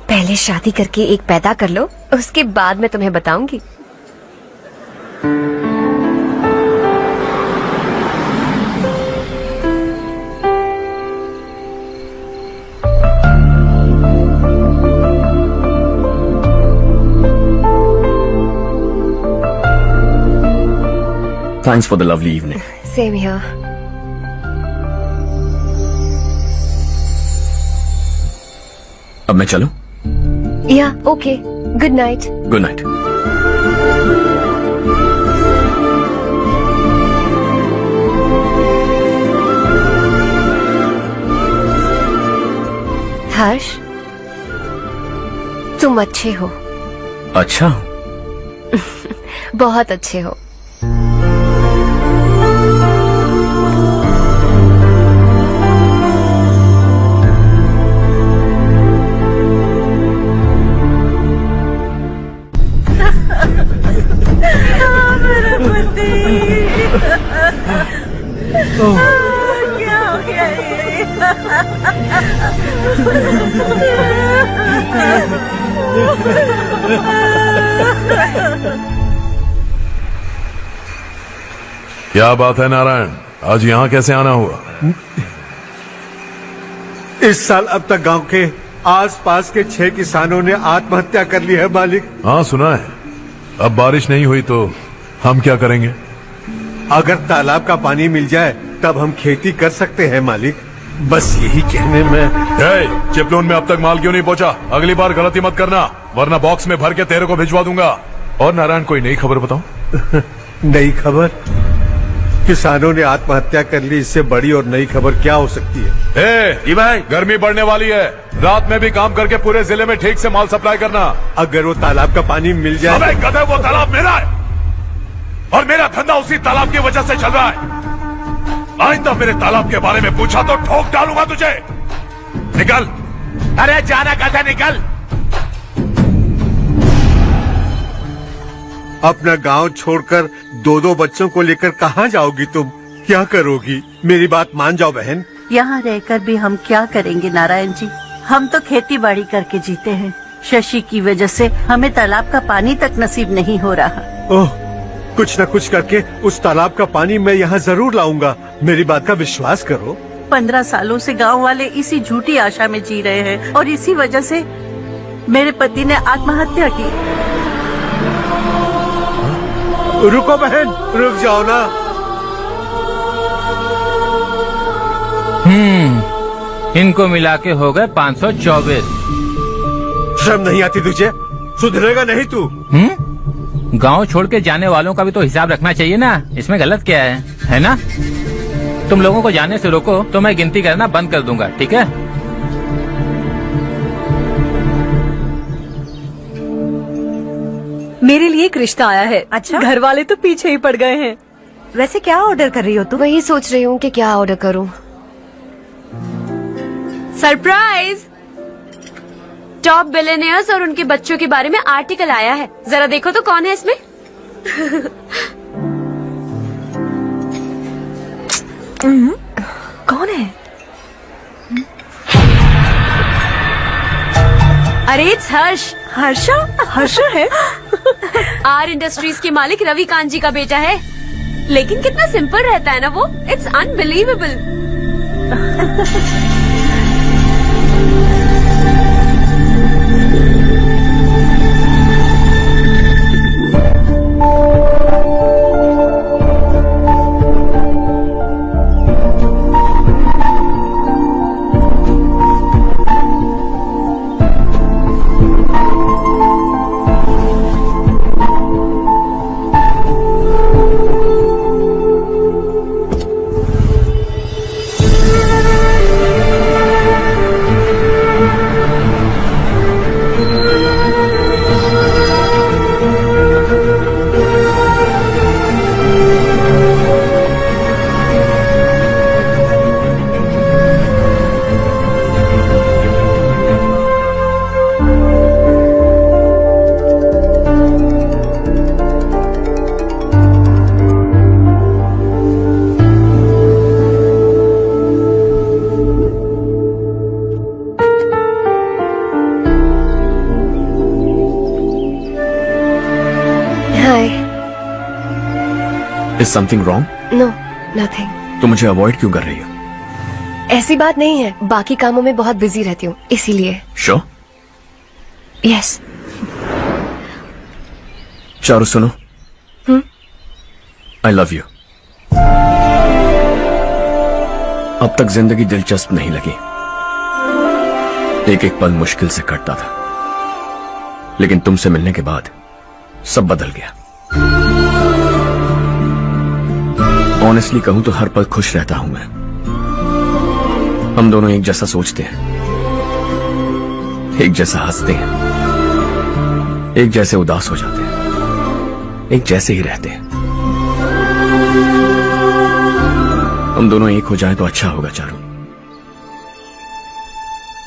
पहले शादी करके एक पैदा कर लो, उसके बाद मैं तुम्हें बताऊंगी। Thanks for the lovely evening. Same here. अब मैं चलूं? Yeah, okay. Good night. Good night. हर्ष, तुम अच्छे हो। अच्छा। बहुत अच्छे हो। क्या हो गया ये? क्या बात है नारायण, आज यहाँ कैसे आना हुआ? इस साल अब तक गांव के आसपास के 6 किसानों ने आत्महत्या कर ली है मालिक। हाँ सुना है। अब बारिश नहीं हुई तो हम क्या करेंगे? अगर तालाब का पानी मिल जाए तब हम खेती कर सकते हैं मालिक। बस यही कहने में। चिपलून में अब तक माल क्यों नहीं पहुंचा? अगली बार गलती मत करना, वरना बॉक्स में भर के तेरे को भिजवा दूंगा। और नारायण, कोई नई खबर बताओ। नई खबर? किसानों ने आत्महत्या कर ली, इससे बड़ी और नई खबर क्या हो सकती है? जी भाई, गर्मी बढ़ने वाली है, रात में भी काम करके पूरे जिले में ठीक से माल सप्लाई करना। अगर वो तालाब का पानी मिल जाए। अबे गधे, वो तालाब मेरा है और मेरा धंधा उसी तालाब की वजह से चल रहा है। आइंदा मेरे तालाब के बारे में पूछा तो ठोक डालूंगा तुझे। निकल। अरे जाना गधा, निकल। अपना गांव छोड़कर 2-2 बच्चों को लेकर कहाँ जाओगी तुम? क्या करोगी? मेरी बात मान जाओ बहन। यहाँ रहकर भी हम क्या करेंगे नारायण जी? हम तो खेती बाड़ी करके जीते हैं। शशि की वजह से हमें तालाब का पानी तक नसीब नहीं हो रहा। ओह, कुछ न कुछ करके उस तालाब का पानी मैं यहाँ जरूर लाऊंगा। मेरी बात का विश्वास करो। 15 सालों से गांव वाले इसी झूठी आशा में जी रहे हैं और इसी वजह से मेरे पति ने आत्महत्या की। रुको बहन, रुक जाओ ना। इनको मिला के हो गए 524। शर्म नहीं आती तुझे? सुधरेगा नहीं तू? गांव छोड़ के जाने वालों का भी तो हिसाब रखना चाहिए ना। इसमें गलत क्या है ना? तुम लोगों को जाने से रोको तो मैं गिनती करना बंद कर दूंगा, ठीक है? मेरे लिए एक रिश्ता आया है। अच्छा, घर वाले तो पीछे ही पड़ गए हैं। वैसे क्या ऑर्डर कर रही हो तुम? वही सोच रही हूँ कि क्या ऑर्डर करूँ। सरप्राइज! टॉप बिलियनियर्स और उनके बच्चों के बारे में आर्टिकल आया है। जरा देखो तो कौन है इसमें। कौन है? अरे इट्स हर्ष। हर्ष है? आर इंडस्ट्रीज के मालिक रवि कांत जी का बेटा है। लेकिन कितना सिंपल रहता है ना वो। It's unbelievable. Is something wrong? No, nothing. तो मुझे अवॉइड क्यों कर रही हो? ऐसी बात नहीं है, बाकी कामों में बहुत बिजी रहती हूँ इसीलिए। श्योर? यस। चारू सुनो, आई लव यू। अब तक जिंदगी दिलचस्प नहीं लगी, एक एक पल मुश्किल से कटता था, लेकिन तुमसे मिलने के बाद सब बदल गया। ऑनेस्टली कहूं तो हर पल खुश रहता हूं मैं। हम दोनों एक जैसा सोचते हैं, एक जैसा हंसते हैं, एक जैसे उदास हो जाते हैं, एक जैसे ही रहते हैं। हम दोनों एक हो जाए तो अच्छा होगा चारू।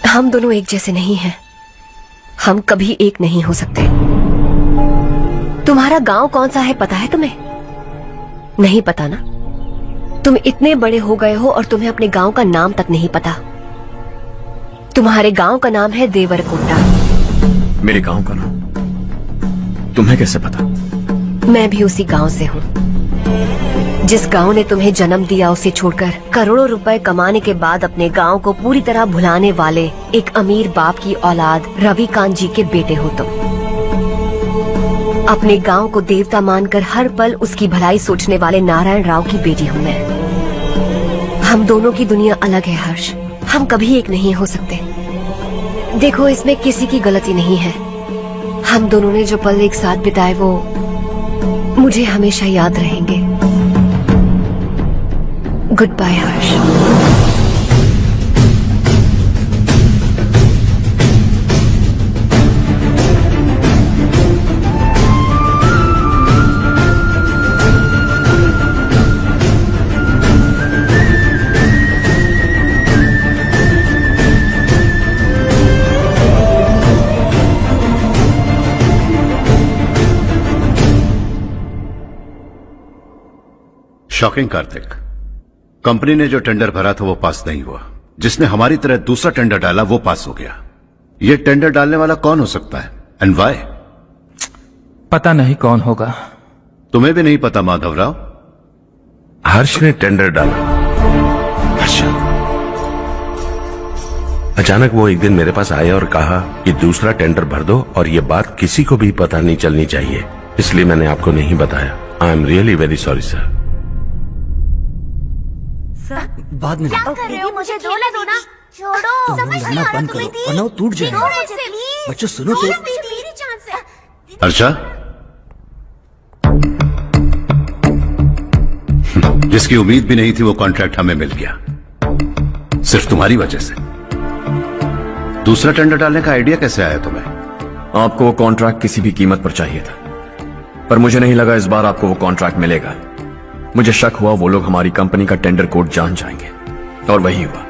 हम दोनों एक जैसे नहीं हैं। हम कभी एक नहीं हो सकते। तुम्हारा गांव कौन सा है पता है तुम्हें? नहीं पता ना? तुम इतने बड़े हो गए हो और तुम्हें अपने गांव का नाम तक नहीं पता। तुम्हारे गांव का नाम है देवरकोटा। मेरे गांव का नाम तुम्हें कैसे पता? मैं भी उसी गांव से हूँ। जिस गांव ने तुम्हें जन्म दिया उसे छोड़कर करोड़ों रुपए कमाने के बाद अपने गांव को पूरी तरह भुलाने वाले एक अमीर बाप की औलाद रविकांत जी के बेटे हो तुम। अपने गांव को देवता मानकर हर पल उसकी भलाई सोचने वाले नारायण राव की बेटी हूँ मैं। हम दोनों की दुनिया अलग है हर्ष, हम कभी एक नहीं हो सकते। देखो इसमें किसी की गलती नहीं है। हम दोनों ने जो पल एक साथ बिताए वो मुझे हमेशा याद रहेंगे। गुड बाय हर्ष। शॉकिंग कार्तिक, कंपनी ने जो टेंडर भरा था वो पास नहीं हुआ। जिसने हमारी तरह दूसरा टेंडर डाला वो पास हो गया। ये टेंडर डालने वाला कौन हो सकता है एंड व्हाई? पता नहीं कौन होगा। तुम्हें भी नहीं पता माधवराव? हर्ष ने टेंडर डाला। अच्छा। अचानक वो एक दिन मेरे पास आया और कहा कि दूसरा टेंडर भर दो और ये बात किसी को भी पता नहीं चलनी चाहिए, इसलिए मैंने आपको नहीं बताया। I am really very sorry sir. बाद में क्या कर रहे हो? मुझे खेलने दो ना। छोड़ो। समझ नहीं आ रहा बंद तुम्हें करो वरना वो टूट जाएगा। बच्चों सुनो तो। मेरी चांस है। अर्चा, जिसकी उम्मीद भी नहीं थी वो कॉन्ट्रैक्ट हमें मिल गया, सिर्फ तुम्हारी वजह से। दूसरा टेंडर डालने का आइडिया कैसे आया तुम्हें? आपको वो कॉन्ट्रैक्ट किसी भी कीमत पर चाहिए था, पर मुझे नहीं लगा इस बार आपको वो कॉन्ट्रैक्ट मिलेगा। मुझे शक हुआ वो लोग हमारी कंपनी का टेंडर कोड जान जाएंगे, और वही हुआ।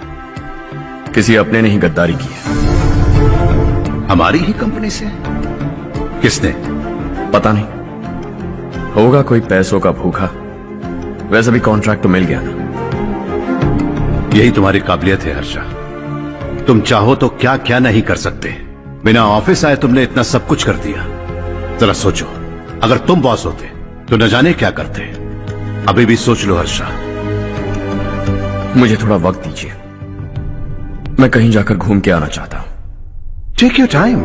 किसी अपने ने ही गद्दारी की है। हमारी ही कंपनी से? किसने? पता नहीं, होगा कोई पैसों का भूखा। वैसे भी कॉन्ट्रैक्ट तो मिल गया ना। यही तुम्हारी काबिलियत है हर्षा, तुम चाहो तो क्या क्या नहीं कर सकते। बिना ऑफिस आए तुमने इतना सब कुछ कर दिया। जरा सोचो, अगर तुम बॉस होते तो न जाने क्या करते। अभी भी सोच लो हर्षा। मुझे थोड़ा वक्त दीजिए, मैं कहीं जाकर घूम के आना चाहता हूं। Take your time.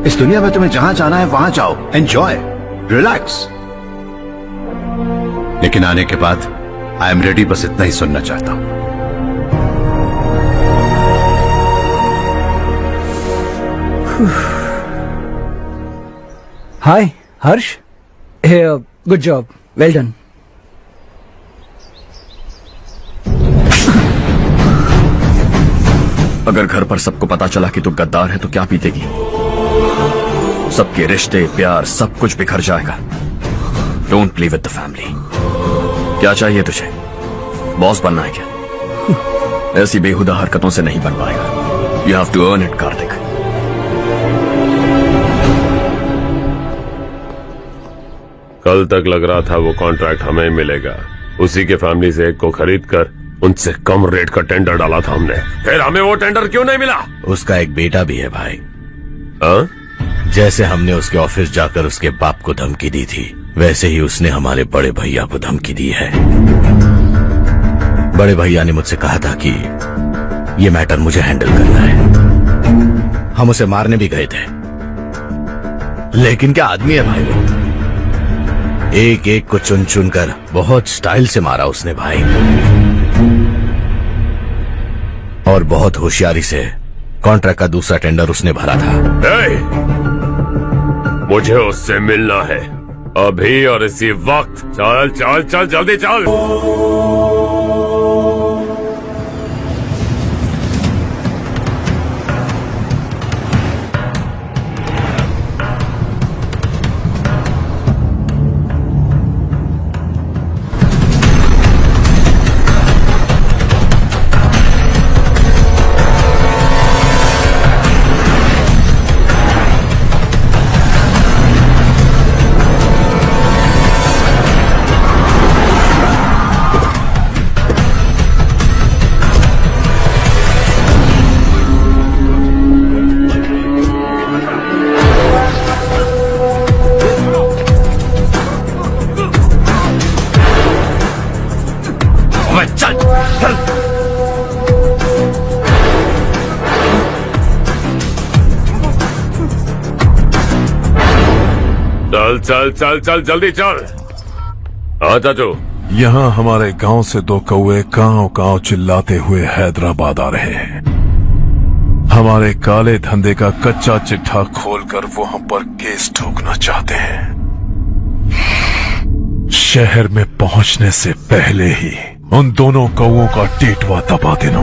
इस दुनिया में तुम्हें जहां जाना है वहां जाओ, एंजॉय, रिलैक्स। लेकिन आने के बाद आई एम रेडी, बस इतना ही सुनना चाहता हूं। Hi Harsh. Good job, well done. अगर घर पर सबको पता चला कि तू गद्दार है तो क्या पीतेगी? सबके रिश्ते प्यार सब कुछ बिखर जाएगा। Don't play with the family. क्या चाहिए तुझे? बॉस बनना है क्या? ऐसी बेहुदा हरकतों से नहीं बन पाएगा। You have to earn it Kartik. कल तक लग रहा था वो कॉन्ट्रैक्ट हमें मिलेगा। उसी के फैमिली से एक को खरीद कर उनसे कम रेट का टेंडर डाला था हमने। फिर हमें वो टेंडर क्यों नहीं मिला? उसका एक बेटा भी है भाई। हाँ? जैसे हमने उसके ऑफिस जाकर उसके बाप को धमकी दी थी, वैसे ही उसने हमारे बड़े भैया को धमकी दी है। बड़े भैया ने मुझसे कहा था कि ये मैटर मुझे हैंडल करना है। हम उसे मारने भी गए थे, लेकिन क्या आदमी है भाई वो। एक एक को चुन चुन कर बहुत स्टाइल से मारा उसने भाई, और बहुत होशियारी से कॉन्ट्रैक्ट का दूसरा टेंडर उसने भरा था। मुझे उससे मिलना है अभी और इसी वक्त। चल चल चल जल्दी चल। चल चल चल जल्दी चल। हाँ चाचू। यहाँ हमारे गांव से 2 कौए गांव गांव चिल्लाते हुए हैदराबाद आ रहे हैं। हमारे काले धंधे का कच्चा चिट्ठा खोलकर वो हम पर केस ठोकना चाहते हैं। शहर में पहुंचने से पहले ही उन दोनों कौओं का टेटवा दबा देना।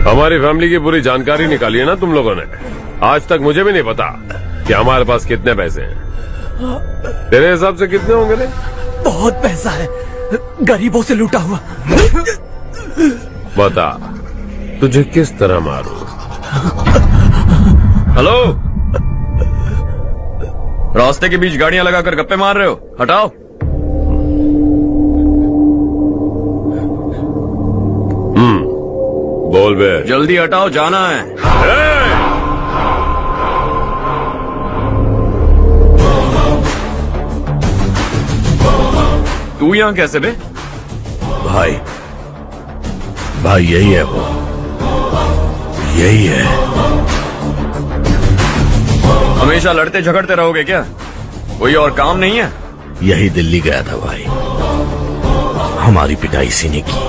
हमारी फैमिली की पूरी जानकारी निकाली है ना तुम लोगों ने। आज तक मुझे भी नहीं पता कि हमारे पास कितने पैसे हैं। तेरे हिसाब से कितने होंगे रे? बहुत पैसा है, गरीबों से लूटा हुआ। बता तुझे किस तरह मारूं? हेलो, रास्ते के बीच गाड़ियां लगाकर गप्पे मार रहे हो? हटाओ। बोल बे। जल्दी हटाओ, जाना है। तू यहाँ कैसे बे? भाई यही है वो, यही है। हमेशा लड़ते झगड़ते रहोगे क्या? कोई और काम नहीं है? यही दिल्ली गया था भाई, हमारी पिटाई इसी ने की।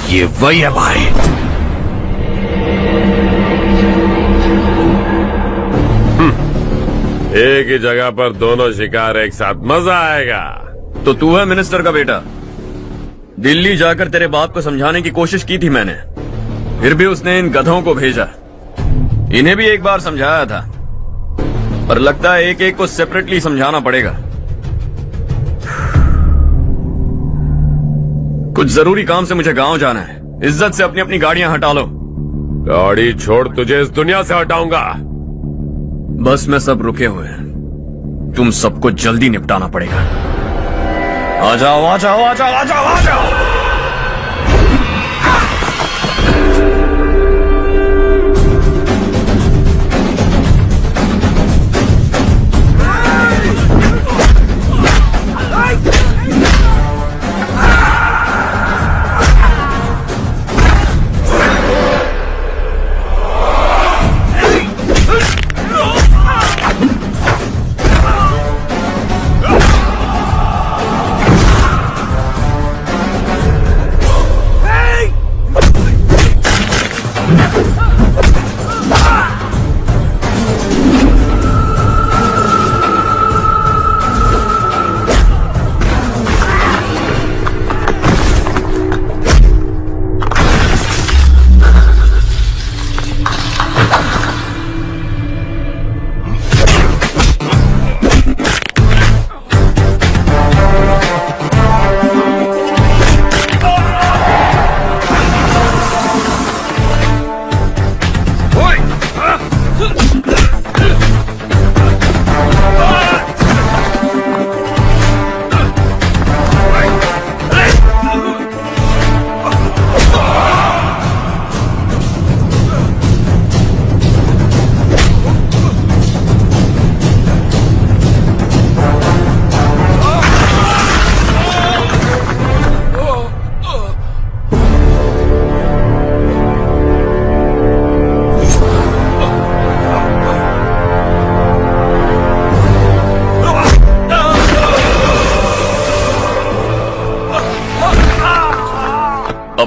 ये वही है भाई। एक ही जगह पर दोनों शिकार एक साथ, मजा आएगा। तो तू है मिनिस्टर का बेटा? दिल्ली जाकर तेरे बाप को समझाने की कोशिश की थी मैंने, फिर भी उसने इन गधों को भेजा। इन्हें भी एक बार समझाया था, पर लगता है एक एक को सेपरेटली समझाना पड़ेगा। कुछ जरूरी काम से मुझे गांव जाना है। इज्जत से अपनी अपनी गाड़ियां हटा लो। गाड़ी छोड़, तुझे इस दुनिया से हटाऊंगा। बस में सब रुके हुए हैं, तुम सबको जल्दी निपटाना पड़ेगा। आ जाओ आ जाओ आ जाओ आ जाओ आ जाओ।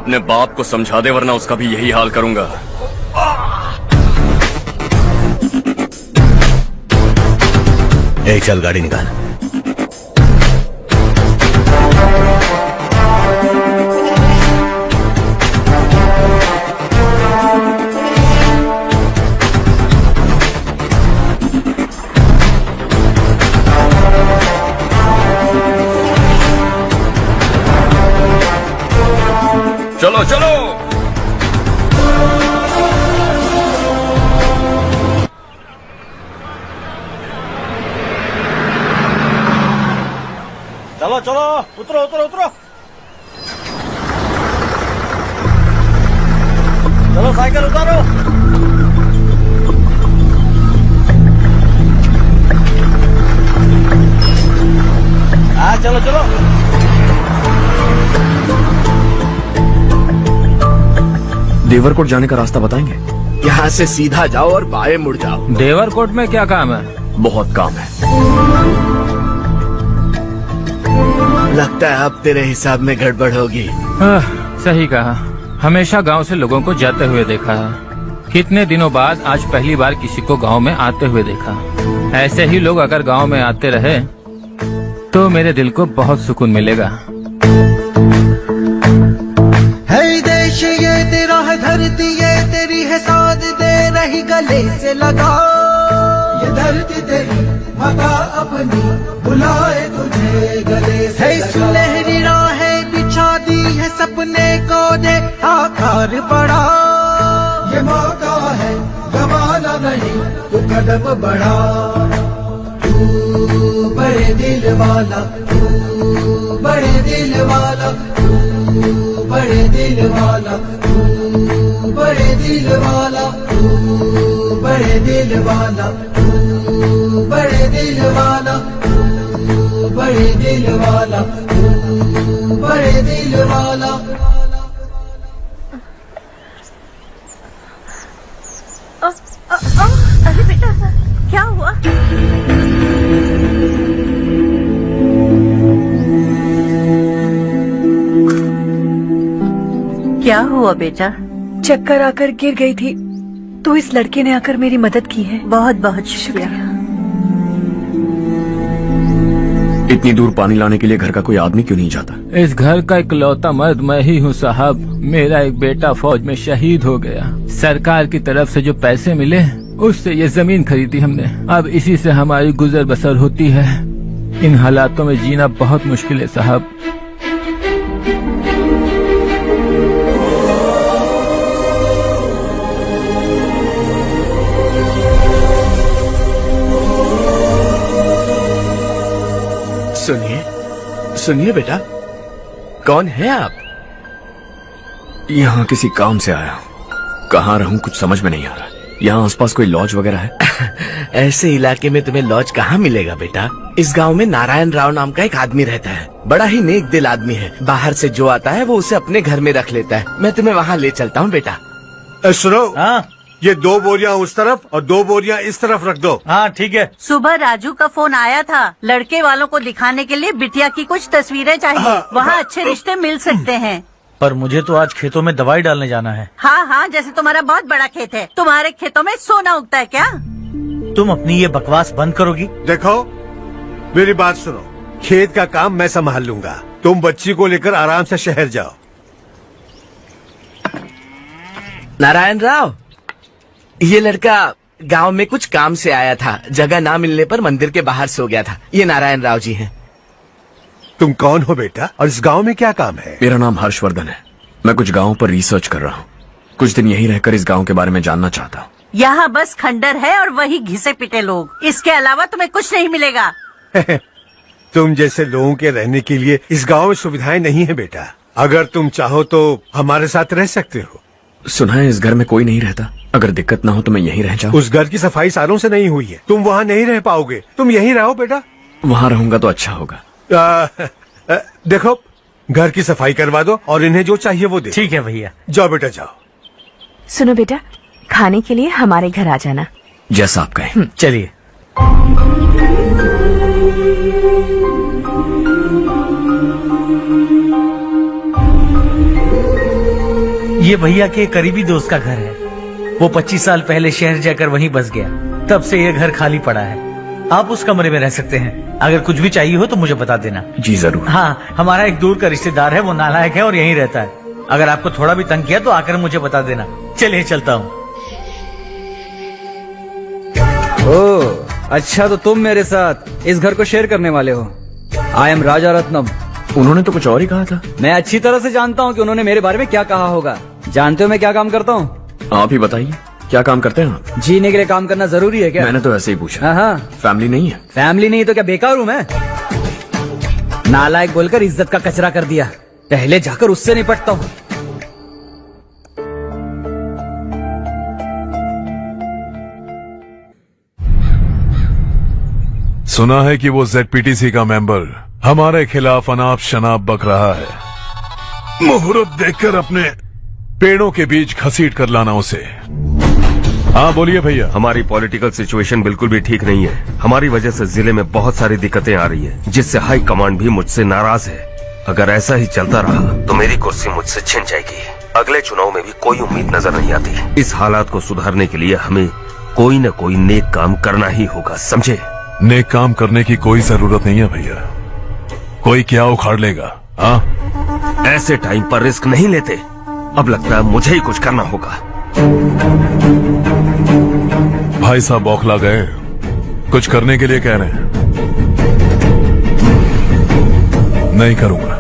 अपने बाप को समझा दे वरना उसका भी यही हाल करूंगा। चल गाड़ी निकाल। चलो चलो। चलो चलो, उतरो उतरो उतरो। चलो साइकिल उतारो। हाँ चलो चलो। देवरकोट जाने का रास्ता बताएंगे? यहाँ से सीधा जाओ और बाएं मुड़ जाओ। देवरकोट में क्या काम है? बहुत काम है। लगता है अब तेरे हिसाब में गड़बड़ होगी। सही कहा। हमेशा गांव से लोगों को जाते हुए देखा है। कितने दिनों बाद आज पहली बार किसी को गांव में आते हुए देखा। ऐसे ही लोग अगर गांव में आते रहे तो मेरे दिल को बहुत सुकून मिलेगा। है देश ये तेरा है, धरती ये तेरी है, साथ दे रही गले से लगा। ये धरती तेरी माता अपनी बुलाए तुझे गले से लगा। सुनहरी राहें बिछा दी है, सपने को दे आकार बढ़ा। ये मौका है गवाना नहीं, तू कदम बढ़ा। तू बड़े दिल वाला, तू बड़े दिल वाला, तू बड़े दिल वाला, तू बड़े दिल वाला, तू बड़े दिल वाला, तू बड़े दिल वाला, तू बड़े दिल वाला, तू बड़े दिल वाला। अरे बेटा क्या हुआ? क्या हुआ बेटा? चक्कर आकर गिर गई थी तो इस लड़के ने आकर मेरी मदद की है। बहुत बहुत शुक्रिया। इतनी दूर पानी लाने के लिए घर का कोई आदमी क्यों नहीं जाता? इस घर का इकलौता मर्द मैं ही हूँ साहब। मेरा एक बेटा फौज में शहीद हो गया। सरकार की तरफ से जो पैसे मिले उससे ये जमीन खरीदी हमने। अब इसी से हमारी गुजर बसर होती है। इन हालातों में जीना बहुत मुश्किल है साहब। सुनिए सुनिए बेटा, कौन है आप? यहाँ किसी काम से आया हूँ। कहाँ रहूँ कुछ समझ में नहीं आ रहा। यहाँ आसपास कोई लॉज वगैरह है? ऐसे इलाके में तुम्हें लॉज कहाँ मिलेगा बेटा? इस गांव में नारायण राव नाम का एक आदमी रहता है। बड़ा ही नेक दिल आदमी है। बाहर से जो आता है वो उसे अपने घर में रख लेता है। मैं तुम्हें वहाँ ले चलता हूँ बेटा। सुनो, ये 2 बोरियां उस तरफ और 2 बोरियां इस तरफ रख दो। हाँ ठीक है। सुबह राजू का फोन आया था। लड़के वालों को दिखाने के लिए बिटिया की कुछ तस्वीरें चाहिए। वहाँ अच्छे रिश्ते मिल सकते हैं। पर मुझे तो आज खेतों में दवाई डालने जाना है। हाँ हाँ, जैसे तुम्हारा बहुत बड़ा खेत है। तुम्हारे खेतों में सोना उगता है क्या? तुम अपनी ये बकवास बंद करोगी? देखो मेरी बात सुनो, खेत का काम मैं संभाल लूंगा। तुम बच्ची को लेकर आराम से शहर जाओ। नारायण राव, ये लड़का गांव में कुछ काम से आया था। जगह ना मिलने पर मंदिर के बाहर सो गया था। ये नारायण राव जी हैं। तुम कौन हो बेटा और इस गांव में क्या काम है? मेरा नाम हर्षवर्धन है। मैं कुछ गाँव पर रिसर्च कर रहा हूँ। कुछ दिन यहीं रहकर इस गाँव के बारे में जानना चाहता हूँ। यहाँ बस खंडर है और वही घिसे पिटे लोग। इसके अलावा तुम्हें कुछ नहीं मिलेगा। तुम जैसे लोगों के रहने के लिए इस गांव में सुविधाएं नहीं है बेटा। अगर तुम चाहो तो हमारे साथ रह सकते हो। सुना है इस घर में कोई नहीं रहता। अगर दिक्कत ना हो तो मैं यहीं रह जाऊँ। उस घर की सफाई सालों से नहीं हुई है। तुम वहाँ नहीं रह पाओगे। तुम यहीं रहो बेटा। वहाँ रहूंगा तो अच्छा होगा। देखो, घर की सफाई करवा दो और इन्हें जो चाहिए वो दे। ठीक है भैया। जाओ बेटा जाओ। सुनो बेटा, खाने के लिए हमारे घर आ जाना। जैसा आप कहें। चलिए। ये भैया के करीबी दोस्त का घर है। वो 25 साल पहले शहर जाकर वहीं बस गया, तब से ये घर खाली पड़ा है। आप उस कमरे में रह सकते हैं। अगर कुछ भी चाहिए हो तो मुझे बता देना। जी जरूर। हाँ, हमारा एक दूर का रिश्तेदार है, वो नालायक है और यहीं रहता है। अगर आपको थोड़ा भी तंग किया तो आकर मुझे बता देना। चलिए चलता हूँ। ओह अच्छा, तो तुम मेरे साथ इस घर को शेयर करने वाले हो। आई एम राजा रत्नम। उन्होंने तो कुछ और ही कहा था। मैं अच्छी तरह से जानता हूँ कि उन्होंने मेरे बारे में क्या कहा होगा। जानते हो मैं क्या काम करता हूँ? आप ही बताइए, क्या काम करते हैं आप? जीने के लिए काम करना जरूरी है क्या? मैंने तो ऐसे ही पूछा। हाँ हाँ। फैमिली नहीं है? फैमिली नहीं तो क्या बेकार हूँ मैं? नालायक बोलकर इज्जत का कचरा कर दिया। पहले जाकर उससे निपटता हूँ। सुना है कि वो ZPTC का मेंबर हमारे खिलाफ अनाप शनाप बक रहा है। मुहूर्त देखकर अपने पेड़ों के बीच घसीट कर लाना उसे। हाँ बोलिए भैया। हमारी पॉलिटिकल सिचुएशन बिल्कुल भी ठीक नहीं है। हमारी वजह से जिले में बहुत सारी दिक्कतें आ रही है, जिससे हाई कमांड भी मुझसे नाराज है। अगर ऐसा ही चलता रहा तो मेरी कुर्सी मुझसे छिन जाएगी। अगले चुनाव में भी कोई उम्मीद नजर नहीं आती। इस हालात को सुधारने के लिए हमें कोई न कोई नेक काम करना ही होगा, समझे? नेक काम करने की कोई जरूरत नहीं है भैया। कोई क्या उखाड़ लेगा? हाँ, ऐसे टाइम पर रिस्क नहीं लेते। अब लगता है मुझे ही कुछ करना होगा। भाई साहब बौखला गए, कुछ करने के लिए कह रहे हैं। नहीं करूंगा,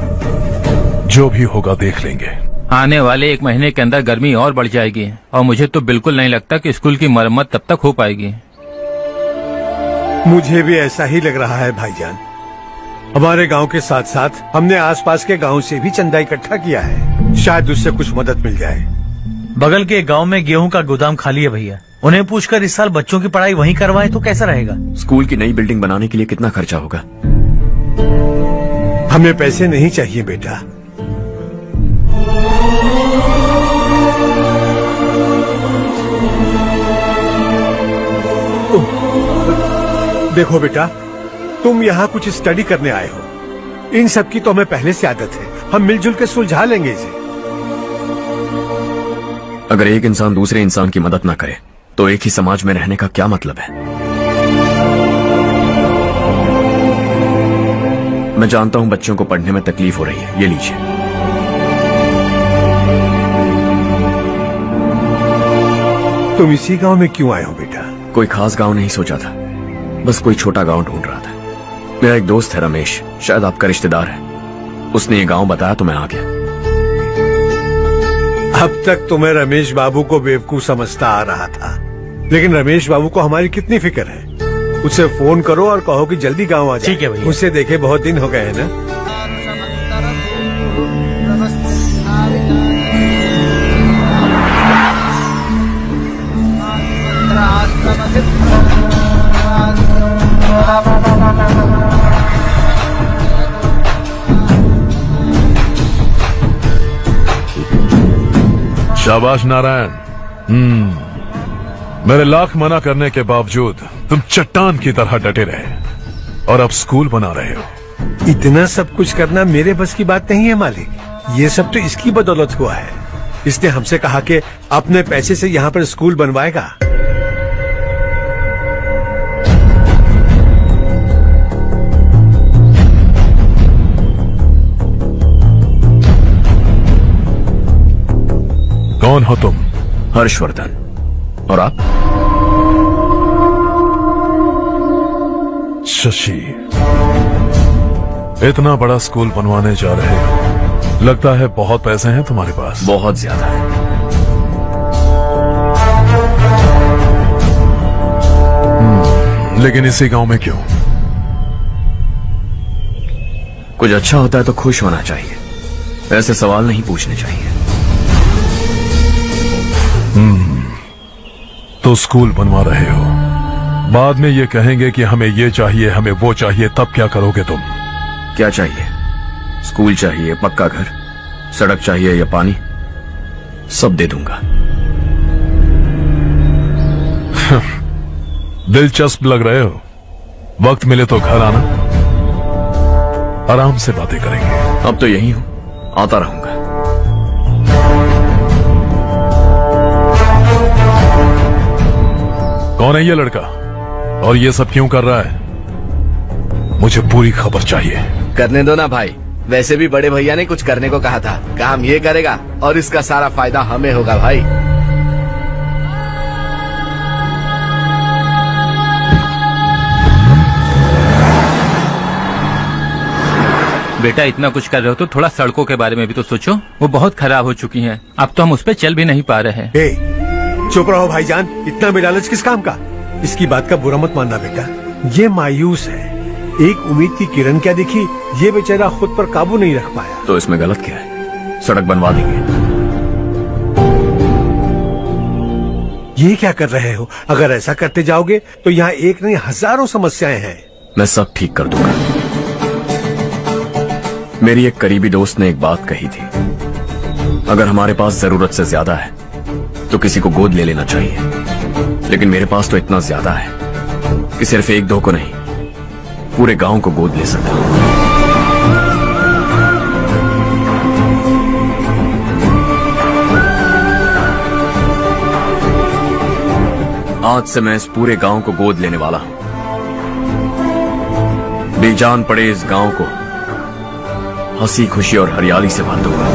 जो भी होगा देख लेंगे। आने वाले 1 महीने के अंदर गर्मी और बढ़ जाएगी और मुझे तो बिल्कुल नहीं लगता कि स्कूल की मरम्मत तब तक हो पाएगी। मुझे भी ऐसा ही लग रहा है भाईजान। हमारे गांव के साथ साथ हमने आसपास के गांव से भी चंदा इकट्ठा किया है, शायद उससे कुछ मदद मिल जाए। बगल के गांव में गेहूं का गोदाम खाली है भैया। उन्हें पूछकर इस साल बच्चों की पढ़ाई वहीं करवाएं तो कैसा रहेगा? स्कूल की नई बिल्डिंग बनाने के लिए कितना खर्चा होगा? हमें पैसे नहीं चाहिए बेटा। देखो बेटा, तुम यहाँ कुछ स्टडी करने आए हो। इन सब की तो हमें पहले से आदत है। हम मिलजुल के सुलझा लेंगे इसे। अगर एक इंसान दूसरे इंसान की मदद ना करे तो एक ही समाज में रहने का क्या मतलब है? मैं जानता हूं बच्चों को पढ़ने में तकलीफ हो रही है, ये लीजिए। तुम इसी गांव में क्यों आए हो बेटा? कोई खास गांव नहीं सोचा था, बस कोई छोटा गांव ढूंढ रहा था। मेरा एक दोस्त है रमेश, शायद आपका रिश्तेदार है। उसने ये गांव बताया तो मैं आ गया। अब तक तो मैं रमेश बाबू को बेवकूफ समझता आ रहा था, लेकिन रमेश बाबू को हमारी कितनी फिक्र है। उसे फोन करो और कहो कि जल्दी गांव आ जाए। ठीक है भैया। उसे देखे बहुत दिन हो गए हैं ना। शाबाश नारायण। मेरे लाख मना करने के बावजूद तुम चट्टान की तरह डटे रहे और अब स्कूल बना रहे हो। इतना सब कुछ करना मेरे बस की बात नहीं है मालिक। ये सब तो इसकी बदौलत हुआ है। इसने हमसे कहा कि अपने पैसे से यहाँ पर स्कूल बनवाएगा। कौन हो तुम? हर्षवर्धन। और आप? शशि। इतना बड़ा स्कूल बनवाने जा रहे हो, लगता है बहुत पैसे हैं तुम्हारे पास। बहुत ज्यादा है। लेकिन इसी गांव में क्यों? कुछ अच्छा होता है तो खुश होना चाहिए, ऐसे सवाल नहीं पूछने चाहिए। तो स्कूल बनवा रहे हो, बाद में ये कहेंगे कि हमें ये चाहिए, हमें वो चाहिए, तब क्या करोगे तुम? क्या चाहिए? स्कूल चाहिए, पक्का घर, सड़क चाहिए या पानी, सब दे दूंगा। दिलचस्प लग रहे हो। वक्त मिले तो घर आना, आराम से बातें करेंगे। अब तो यही हूं, आता रहूंगा। कौन है ये लड़का और ये सब क्यों कर रहा है? मुझे पूरी खबर चाहिए। करने दो ना भाई, वैसे भी बड़े भैया ने कुछ करने को कहा था। काम ये करेगा और इसका सारा फायदा हमें होगा भाई। बेटा इतना कुछ कर रहे हो तो थोड़ा सड़कों के बारे में भी तो सोचो, वो बहुत खराब हो चुकी हैं। अब तो हम उस पर चल भी नहीं पा रहे हैं। चुप रहो भाईजान, इतना बेलालच किस काम का? इसकी बात का बुरा मत मानना बेटा, ये मायूस है। एक उम्मीद की किरण क्या दिखी, ये बेचारा खुद पर काबू नहीं रख पाया। तो इसमें गलत क्या है? सड़क बनवा देंगे। ये क्या कर रहे हो? अगर ऐसा करते जाओगे तो यहाँ एक नहीं हजारों समस्याएं हैं। मैं सब ठीक कर दूंगा। मेरी एक करीबी दोस्त ने एक बात कही थी, अगर हमारे पास जरूरत से ज्यादा है तो किसी को गोद ले लेना चाहिए। लेकिन मेरे पास तो इतना ज्यादा है कि सिर्फ एक दो को नहीं, पूरे गांव को गोद ले सकता हूं। आज से मैं इस पूरे गांव को गोद लेने वाला हूं। बेजान पड़े इस गांव को हंसी खुशी और हरियाली से भर दूंगा।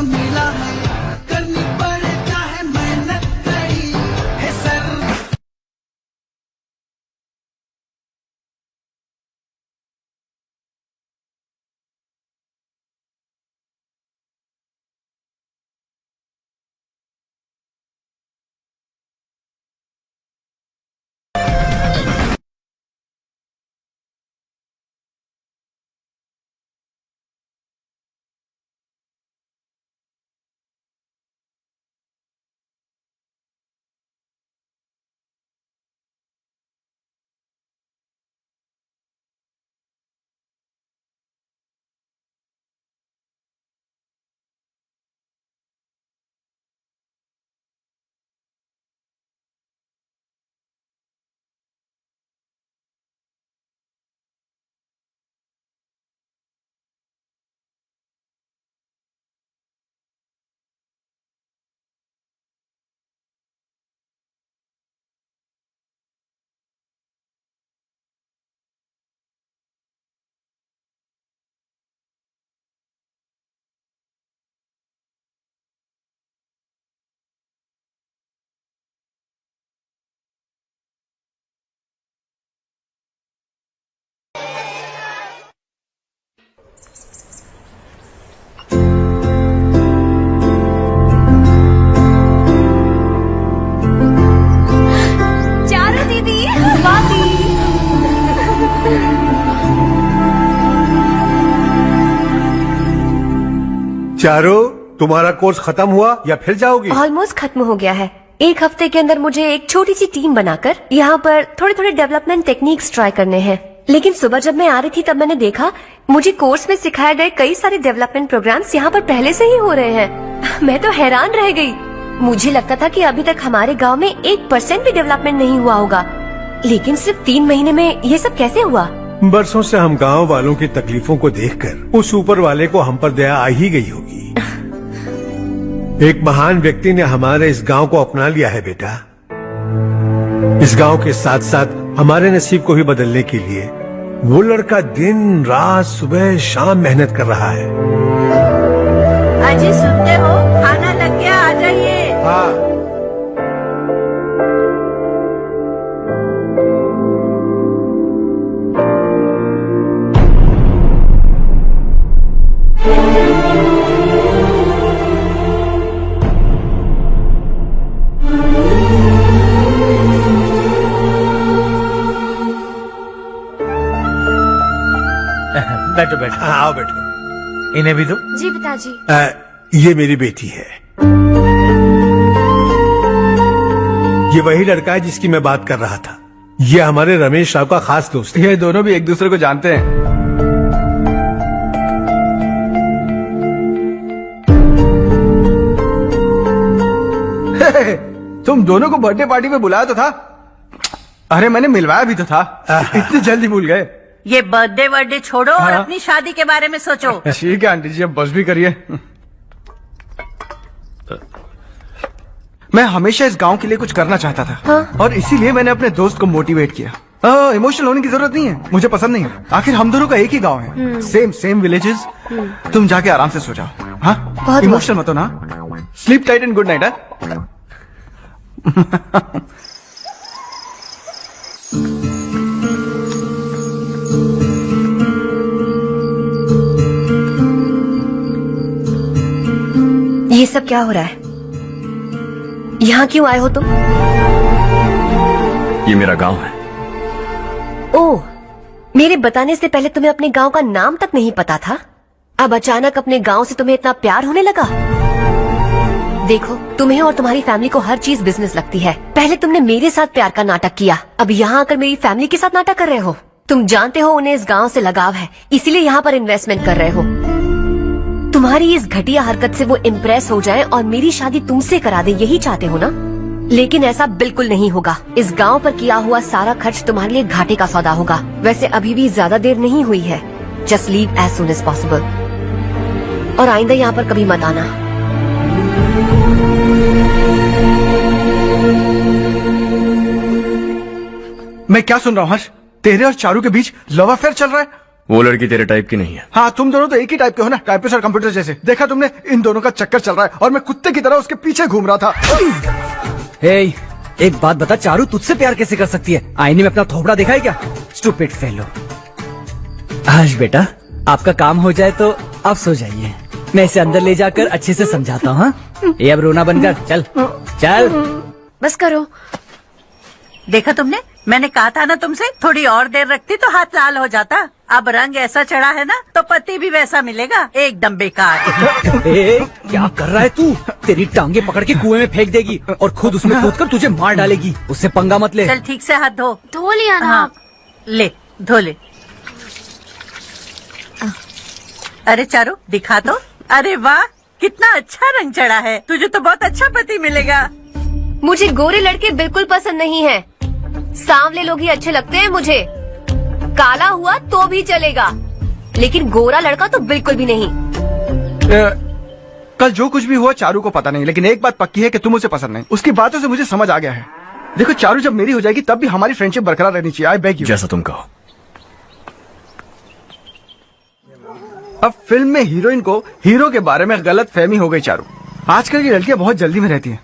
मिला है, करनी पड़े चाहे मेहनत कड़ी है सर। चारों, तुम्हारा कोर्स खत्म हुआ या फिर जाओगी? ऑलमोस्ट खत्म हो गया है। एक हफ्ते के अंदर मुझे एक छोटी सी टीम बनाकर यहाँ पर थोड़े थोड़े डेवलपमेंट टेक्निक्स ट्राई करने हैं। लेकिन सुबह जब मैं आ रही थी तब मैंने देखा मुझे कोर्स में सिखाए गए कई सारे डेवलपमेंट प्रोग्राम्स यहाँ पर पहले से ही हो रहे हैं। मैं तो हैरान रह गई। मुझे लगता था कि अभी तक हमारे गांव में 1% भी डेवलपमेंट नहीं हुआ होगा, लेकिन सिर्फ 3 महीने में ये सब कैसे हुआ? बरसों से हम गांव वालों की तकलीफों को देखकर उस ऊपर वाले को हम पर दया आ ही गई होगी। एक महान व्यक्ति ने हमारे इस गांव को अपना लिया है बेटा। इस गांव के साथ साथ हमारे नसीब को भी बदलने के लिए वो लड़का दिन रात सुबह शाम मेहनत कर रहा है। अजी सुनते हो, खाना लग गया, आ जाइए। हाँ। बैठो बैठो। आओ बैठो। इन्हें भी दो। जी पिताजी। ये मेरी बेटी है। ये वही लड़का है जिसकी मैं बात कर रहा था। ये हमारे रमेश राव का खास दोस्त है। ये दोनों भी एक दूसरे को जानते हैं। तुम दोनों को बर्थडे पार्टी में बुलाया तो था। अरे मैंने मिलवाया भी तो था। इतनी जल्दी भूल गए। ये बर्थडे वर्डे छोड़ो और हाँ। अपनी शादी के बारे में सोचो। ठीक है आंटी जी, अब बस भी करिए। मैं हमेशा इस गांव के लिए कुछ करना चाहता था। हाँ? और इसीलिए मैंने अपने दोस्त को मोटिवेट किया। इमोशनल होने की जरूरत नहीं है, मुझे पसंद नहीं है। आखिर हम दोनों का एक ही गांव है, सेम विलेजेस। तुम जाके आराम से सो जाओ। हाँ, इमोशनल मत हो ना। Sleep tight and good night. ये सब क्या हो रहा है? यहाँ क्यों आए हो तुम? ये मेरा गांव है। ओह, मेरे बताने से पहले तुम्हें अपने गांव का नाम तक नहीं पता था? अब अचानक अपने गांव से तुम्हें इतना प्यार होने लगा? देखो, तुम्हें और तुम्हारी फैमिली को हर चीज बिजनेस लगती है। पहले तुमने मेरे साथ प्यार का नाटक किया, अब यहाँ आकर मेरी फैमिली के साथ नाटक कर रहे हो। तुम जानते हो उन्हें इस गांव से लगाव है, इसीलिए यहाँ पर इन्वेस्टमेंट कर रहे हो। तुम्हारी इस घटिया हरकत से वो इम्प्रेस हो जाए और मेरी शादी तुमसे करा दे, यही चाहते हो ना? लेकिन ऐसा बिल्कुल नहीं होगा। इस गांव पर किया हुआ सारा खर्च तुम्हारे लिए घाटे का सौदा होगा। वैसे अभी भी ज्यादा देर नहीं हुई है। Just leave as soon as possible और आइंदा यहाँ पर कभी मत आना। मैं क्या सुन रहा हूँ हर्ष? तेरे और चारू के बीच लव अफेयर चल रहा है? वो लड़की तेरे टाइप की नहीं है। हाँ, तुम दोनों तो एक ही टाइप के हो ना, टाइपिस्ट और कंप्यूटर जैसे। देखा तुमने, इन दोनों का चक्कर चल रहा है और मैं कुत्ते की तरह उसके पीछे घूम रहा था। हे, एक बात बता, चारू तुझसे प्यार कैसे कर सकती है? आईने में अपना थोबड़ा देखा है क्या? Stupid fellow. हर्ष बेटा, आपका काम हो जाए तो आप सो जाइए। मैं इसे अंदर ले जाकर अच्छे से समझाता हूँ। ये अब रोना बंद कर। चल चल, बस करो। देखा तुमने, मैंने कहा था ना तुमसे, थोड़ी और देर रखती तो हाथ लाल हो जाता। अब रंग ऐसा चढ़ा है ना तो पति भी वैसा मिलेगा, एकदम बेकार। ए, क्या कर रहा है तू? तेरी टांगे पकड़ के कुएं में फेंक देगी और खुद उसमें कूदकर तुझे मार डालेगी। उससे पंगा मत ले। चल ठीक से हाथ धो। धो लिया ना। हाँ, ले धो ले। अरे चारू दिखा तो। अरे वाह, कितना अच्छा रंग चढ़ा है। तुझे तो बहुत अच्छा पति मिलेगा। मुझे गोरे लड़के बिल्कुल पसंद नहीं है। सांवले लोग ही अच्छे लगते हैं मुझे। काला हुआ तो भी चलेगा, लेकिन गोरा लड़का तो बिल्कुल भी नहीं। कल जो कुछ भी हुआ चारू को पता नहीं, लेकिन एक बात पक्की है कि तुम उसे पसंद नहीं। उसकी बातों से मुझे समझ आ गया है। देखो चारू जब मेरी हो जाएगी तब भी हमारी फ्रेंडशिप बरकरार रहनी चाहिए। I beg you. जैसा तुम कहो। अब फिल्म में हीरोइन को हीरो के बारे में गलत फहमी हो गई चारू। आजकल की लड़कियां बहुत जल्दी में रहती हैं।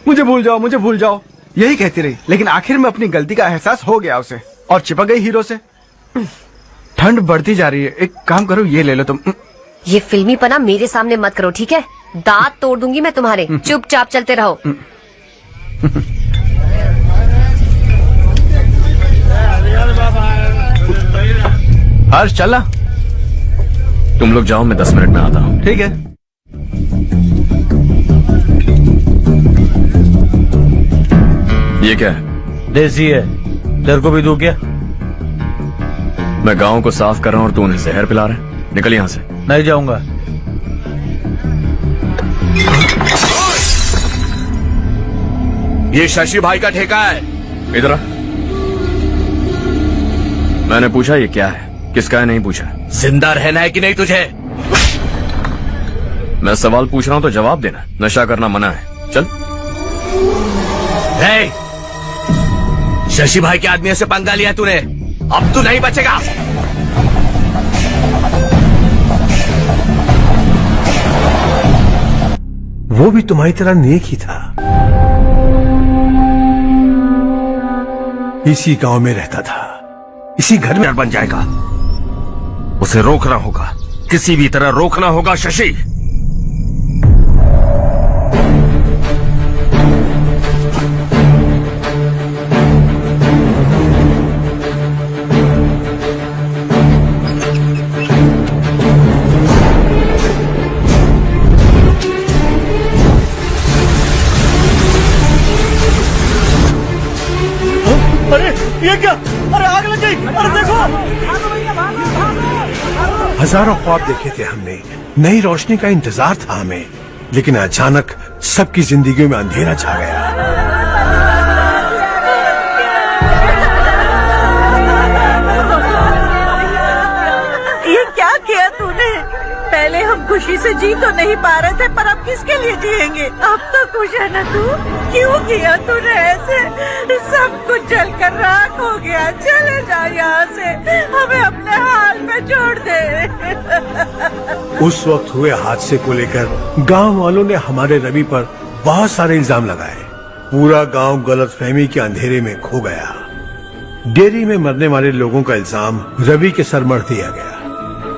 मुझे भूल जाओ, मुझे भूल जाओ, यही कहती रही। लेकिन आखिर में अपनी गलती का एहसास हो गया उसे और चिपक गई हीरो से। ठंड बढ़ती जा रही है, एक काम करो, ये ले लो तुम। ये फिल्मी पना मेरे सामने मत करो, ठीक है? दांत तोड़ दूंगी मैं तुम्हारे। चुपचाप चलते रहो। हर्ष चलना। तुम लोग जाओ, मैं 10 मिनट में आता हूँ। ठीक है। ये क्या है? देसी है, तेरे को भी दूं क्या? मैं गांव को साफ कर रहा हूँ और तू उन्हें जहर पिला रहा है। निकल यहाँ से। नहीं जाऊंगा। ये शशि भाई का ठेका है। इधर आ। मैंने पूछा ये क्या है, किसका है, नहीं पूछा। जिंदा रहना है कि नहीं तुझे? मैं सवाल पूछ रहा हूँ तो जवाब देना। नशा करना मना है। चल। हे, शशि भाई के आदमियों से पंगा लिया तूने, अब तू नहीं बचेगा। वो भी तुम्हारी तरह नेक ही था। इसी गांव में रहता था, इसी घर में बन जाएगा। उसे रोकना होगा, किसी भी तरह रोकना होगा शशि। अरे आग लग गई, अरे देखो। हजारों ख्वाब देखे थे हमने, नई रोशनी का इंतजार था हमें, लेकिन अचानक सबकी जिंदगी में अंधेरा छा गया। ये क्या किया तूने? पहले हम खुशी से जी तो नहीं पा रहे थे, पर अब किसके लिए जिएंगे? अब तो खुश है ना तू? क्यों किया तूने ऐसे? सब कुछ जलकर राख हो गया। चले जा यहाँ से, हमें अपने हाल में छोड़ दे। उस वक्त हुए हादसे को लेकर गांव वालों ने हमारे रवि पर बहुत सारे इल्जाम लगाए। पूरा गांव गलतफहमी के अंधेरे में खो गया। डेयरी में मरने वाले लोगों का इल्जाम रवि के सर मढ़ दिया गया।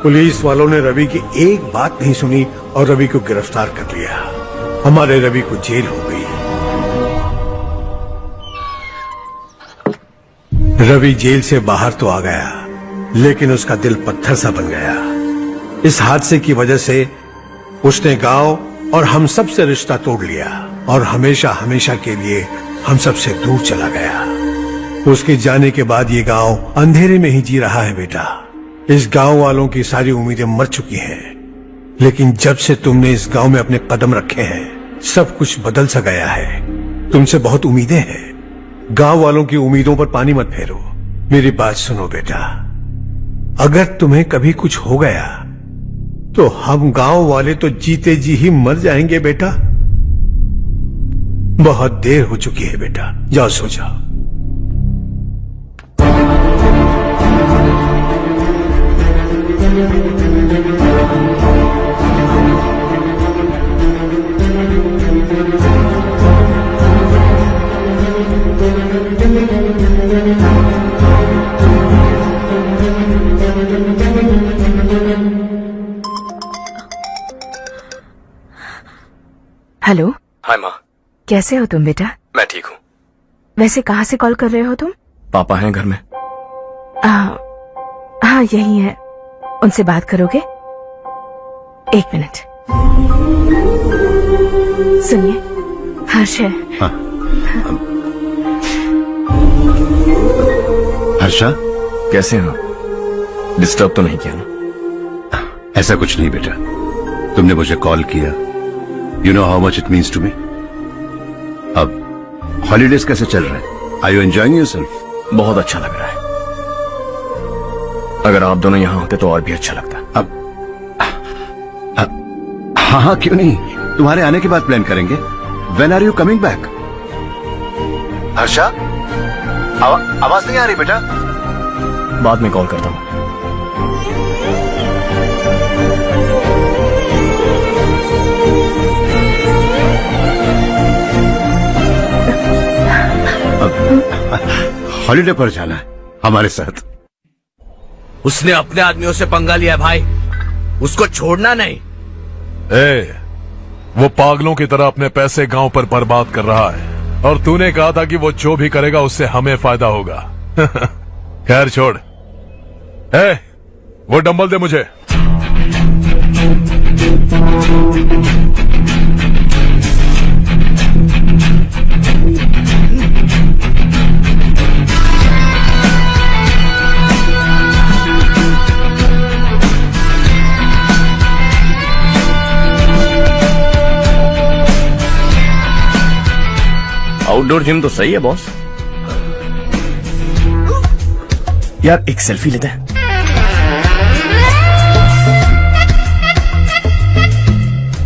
पुलिस वालों ने रवि की एक बात नहीं सुनी और रवि को गिरफ्तार कर लिया। हमारे रवि को जेल हो गई। रवि जेल से बाहर तो आ गया, लेकिन उसका दिल पत्थर सा बन गया। इस हादसे की वजह से उसने गांव और हम सब से रिश्ता तोड़ लिया और हमेशा हमेशा के लिए हम सब से दूर चला गया। उसके जाने के बाद ये गांव अंधेरे में ही जी रहा है बेटा। इस गांव वालों की सारी उम्मीदें मर चुकी हैं, लेकिन जब से तुमने इस गांव में अपने कदम रखे हैं, सब कुछ बदल सा गया है। तुमसे बहुत उम्मीदें हैं। गांव वालों की उम्मीदों पर पानी मत फेरो। मेरी बात सुनो बेटा, अगर तुम्हें कभी कुछ हो गया तो हम गांव वाले तो जीते जी ही मर जाएंगे बेटा। बहुत देर हो चुकी है बेटा, जाओ सो जाओ। हेलो। हाय माँ। कैसे हो तुम बेटा? मैं ठीक हूँ। वैसे कहाँ से कॉल कर रहे हो तुम? पापा हैं घर में। हाँ यही है। उनसे बात करोगे? एक मिनट सुनिए, हर्ष है। हाँ। हर्षा, कैसे हो? डिस्टर्ब तो नहीं किया ना? ऐसा कुछ नहीं बेटा, तुमने मुझे कॉल किया। You know how much it means to me. अब हॉलीडेज कैसे चल रहे हैं? Are you enjoying yourself? बहुत अच्छा लग रहा है। अगर आप दोनों यहाँ होते तो और भी अच्छा लगता। अब हाँ हाँ क्यों नहीं, तुम्हारे आने के बाद प्लान करेंगे। When are you coming back? Harsha, आवाज नहीं आ रही बेटा। बाद में कॉल करता हूँ। हॉलीडे पर जाना है हमारे साथ। उसने अपने आदमियों से पंगा लिया भाई, उसको छोड़ना नहीं। वो पागलों की तरह अपने पैसे गांव पर बर्बाद कर रहा है और तूने कहा था कि वो जो भी करेगा उससे हमें फायदा होगा। खैर छोड़। वो डंबल दे मुझे। आउटडोर जिम तो सही है बॉस। यार एक सेल्फी लेते हैं।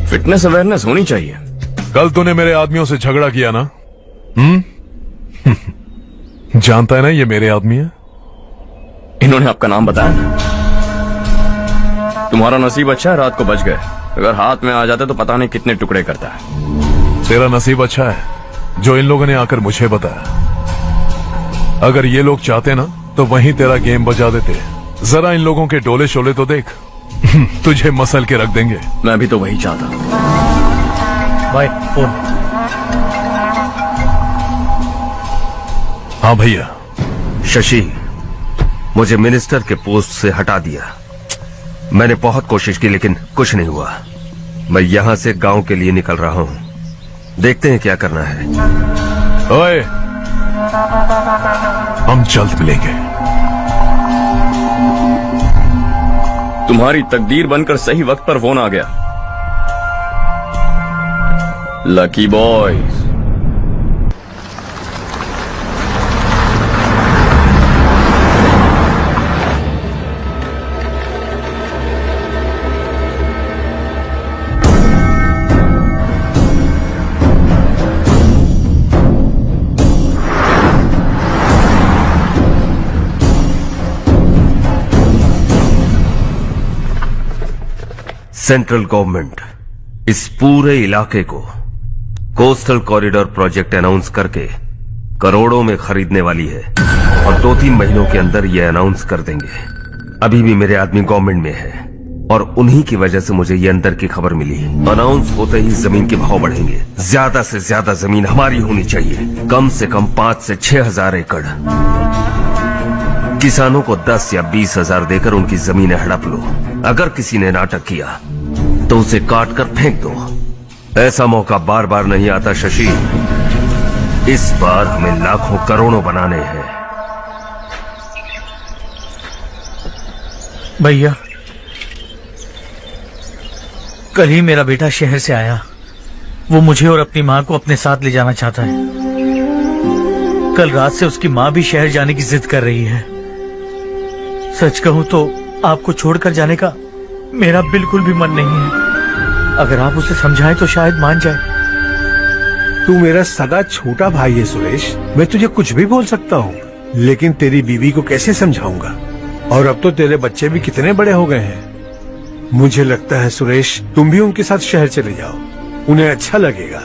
फिटनेस अवेयरनेस होनी चाहिए। कल तूने मेरे आदमियों से झगड़ा किया ना? जानता है ना ये मेरे आदमी है। इन्होंने आपका नाम बताया? तुम्हारा नसीब अच्छा है, रात को बच गए। अगर हाथ में आ जाते तो पता नहीं कितने टुकड़े करता है। तेरा नसीब अच्छा है जो इन लोगों ने आकर मुझे बताया। अगर ये लोग चाहते ना तो वहीं तेरा गेम बजा देते। जरा इन लोगों के डोले शोले तो देख। तुझे मसल के रख देंगे। मैं भी तो वही चाहता। Bye phone. हाँ भैया। शशि, मुझे मिनिस्टर के पोस्ट से हटा दिया। मैंने बहुत कोशिश की लेकिन कुछ नहीं हुआ। मैं यहाँ से गांव के लिए निकल रहा हूँ। देखते हैं क्या करना है। ओए, हम जल्द मिलेंगे। तुम्हारी तकदीर बनकर सही वक्त पर फोन आ गया। Lucky boys. सेंट्रल गवर्नमेंट इस पूरे इलाके को कोस्टल कॉरिडोर प्रोजेक्ट अनाउंस करके करोड़ों में खरीदने वाली है और 2-3 महीनों के अंदर ये अनाउंस कर देंगे। अभी भी मेरे आदमी गवर्नमेंट में है और उन्हीं की वजह से मुझे ये अंदर की खबर मिली। अनाउंस होते ही जमीन के भाव बढ़ेंगे। ज्यादा से ज्यादा जमीन हमारी होनी चाहिए, कम से कम 5 से 6 हजार एकड़। किसानों को 10 या 20 हजार देकर उनकी जमीनें हड़प लो। अगर किसी ने नाटक किया तो उसे काट कर फेंक दो। ऐसा मौका बार बार नहीं आता शशि। इस बार हमें लाखों करोड़ों बनाने हैं। भैया, कल ही मेरा बेटा शहर से आया। वो मुझे और अपनी माँ को अपने साथ ले जाना चाहता है। कल रात से उसकी माँ भी शहर जाने की जिद कर रही है। सच कहूं तो आपको छोड़कर जाने का मेरा बिल्कुल भी मन नहीं है। अगर आप उसे समझाएं तो शायद मान जाए। तू मेरा सगा छोटा भाई है सुरेश, मैं तुझे कुछ भी बोल सकता हूँ, लेकिन तेरी बीवी को कैसे समझाऊंगा? और अब तो तेरे बच्चे भी कितने बड़े हो गए हैं। मुझे लगता है सुरेश, तुम भी उनके साथ शहर चले जाओ, उन्हें अच्छा लगेगा।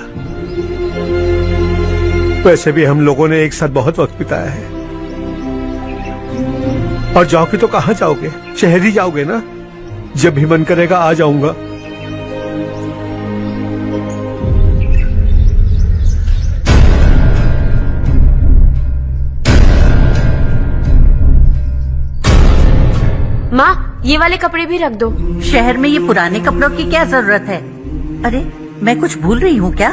वैसे भी हम लोगों ने एक साथ बहुत वक्त बिताया है। और जाओगे तो कहाँ जाओगे? शहर ही जाओगे ना? जब भी मन करेगा आ जाऊंगा। माँ, ये वाले कपड़े भी रख दो। शहर में ये पुराने कपड़ों की क्या जरूरत है? अरे, मैं कुछ भूल रही हूँ क्या?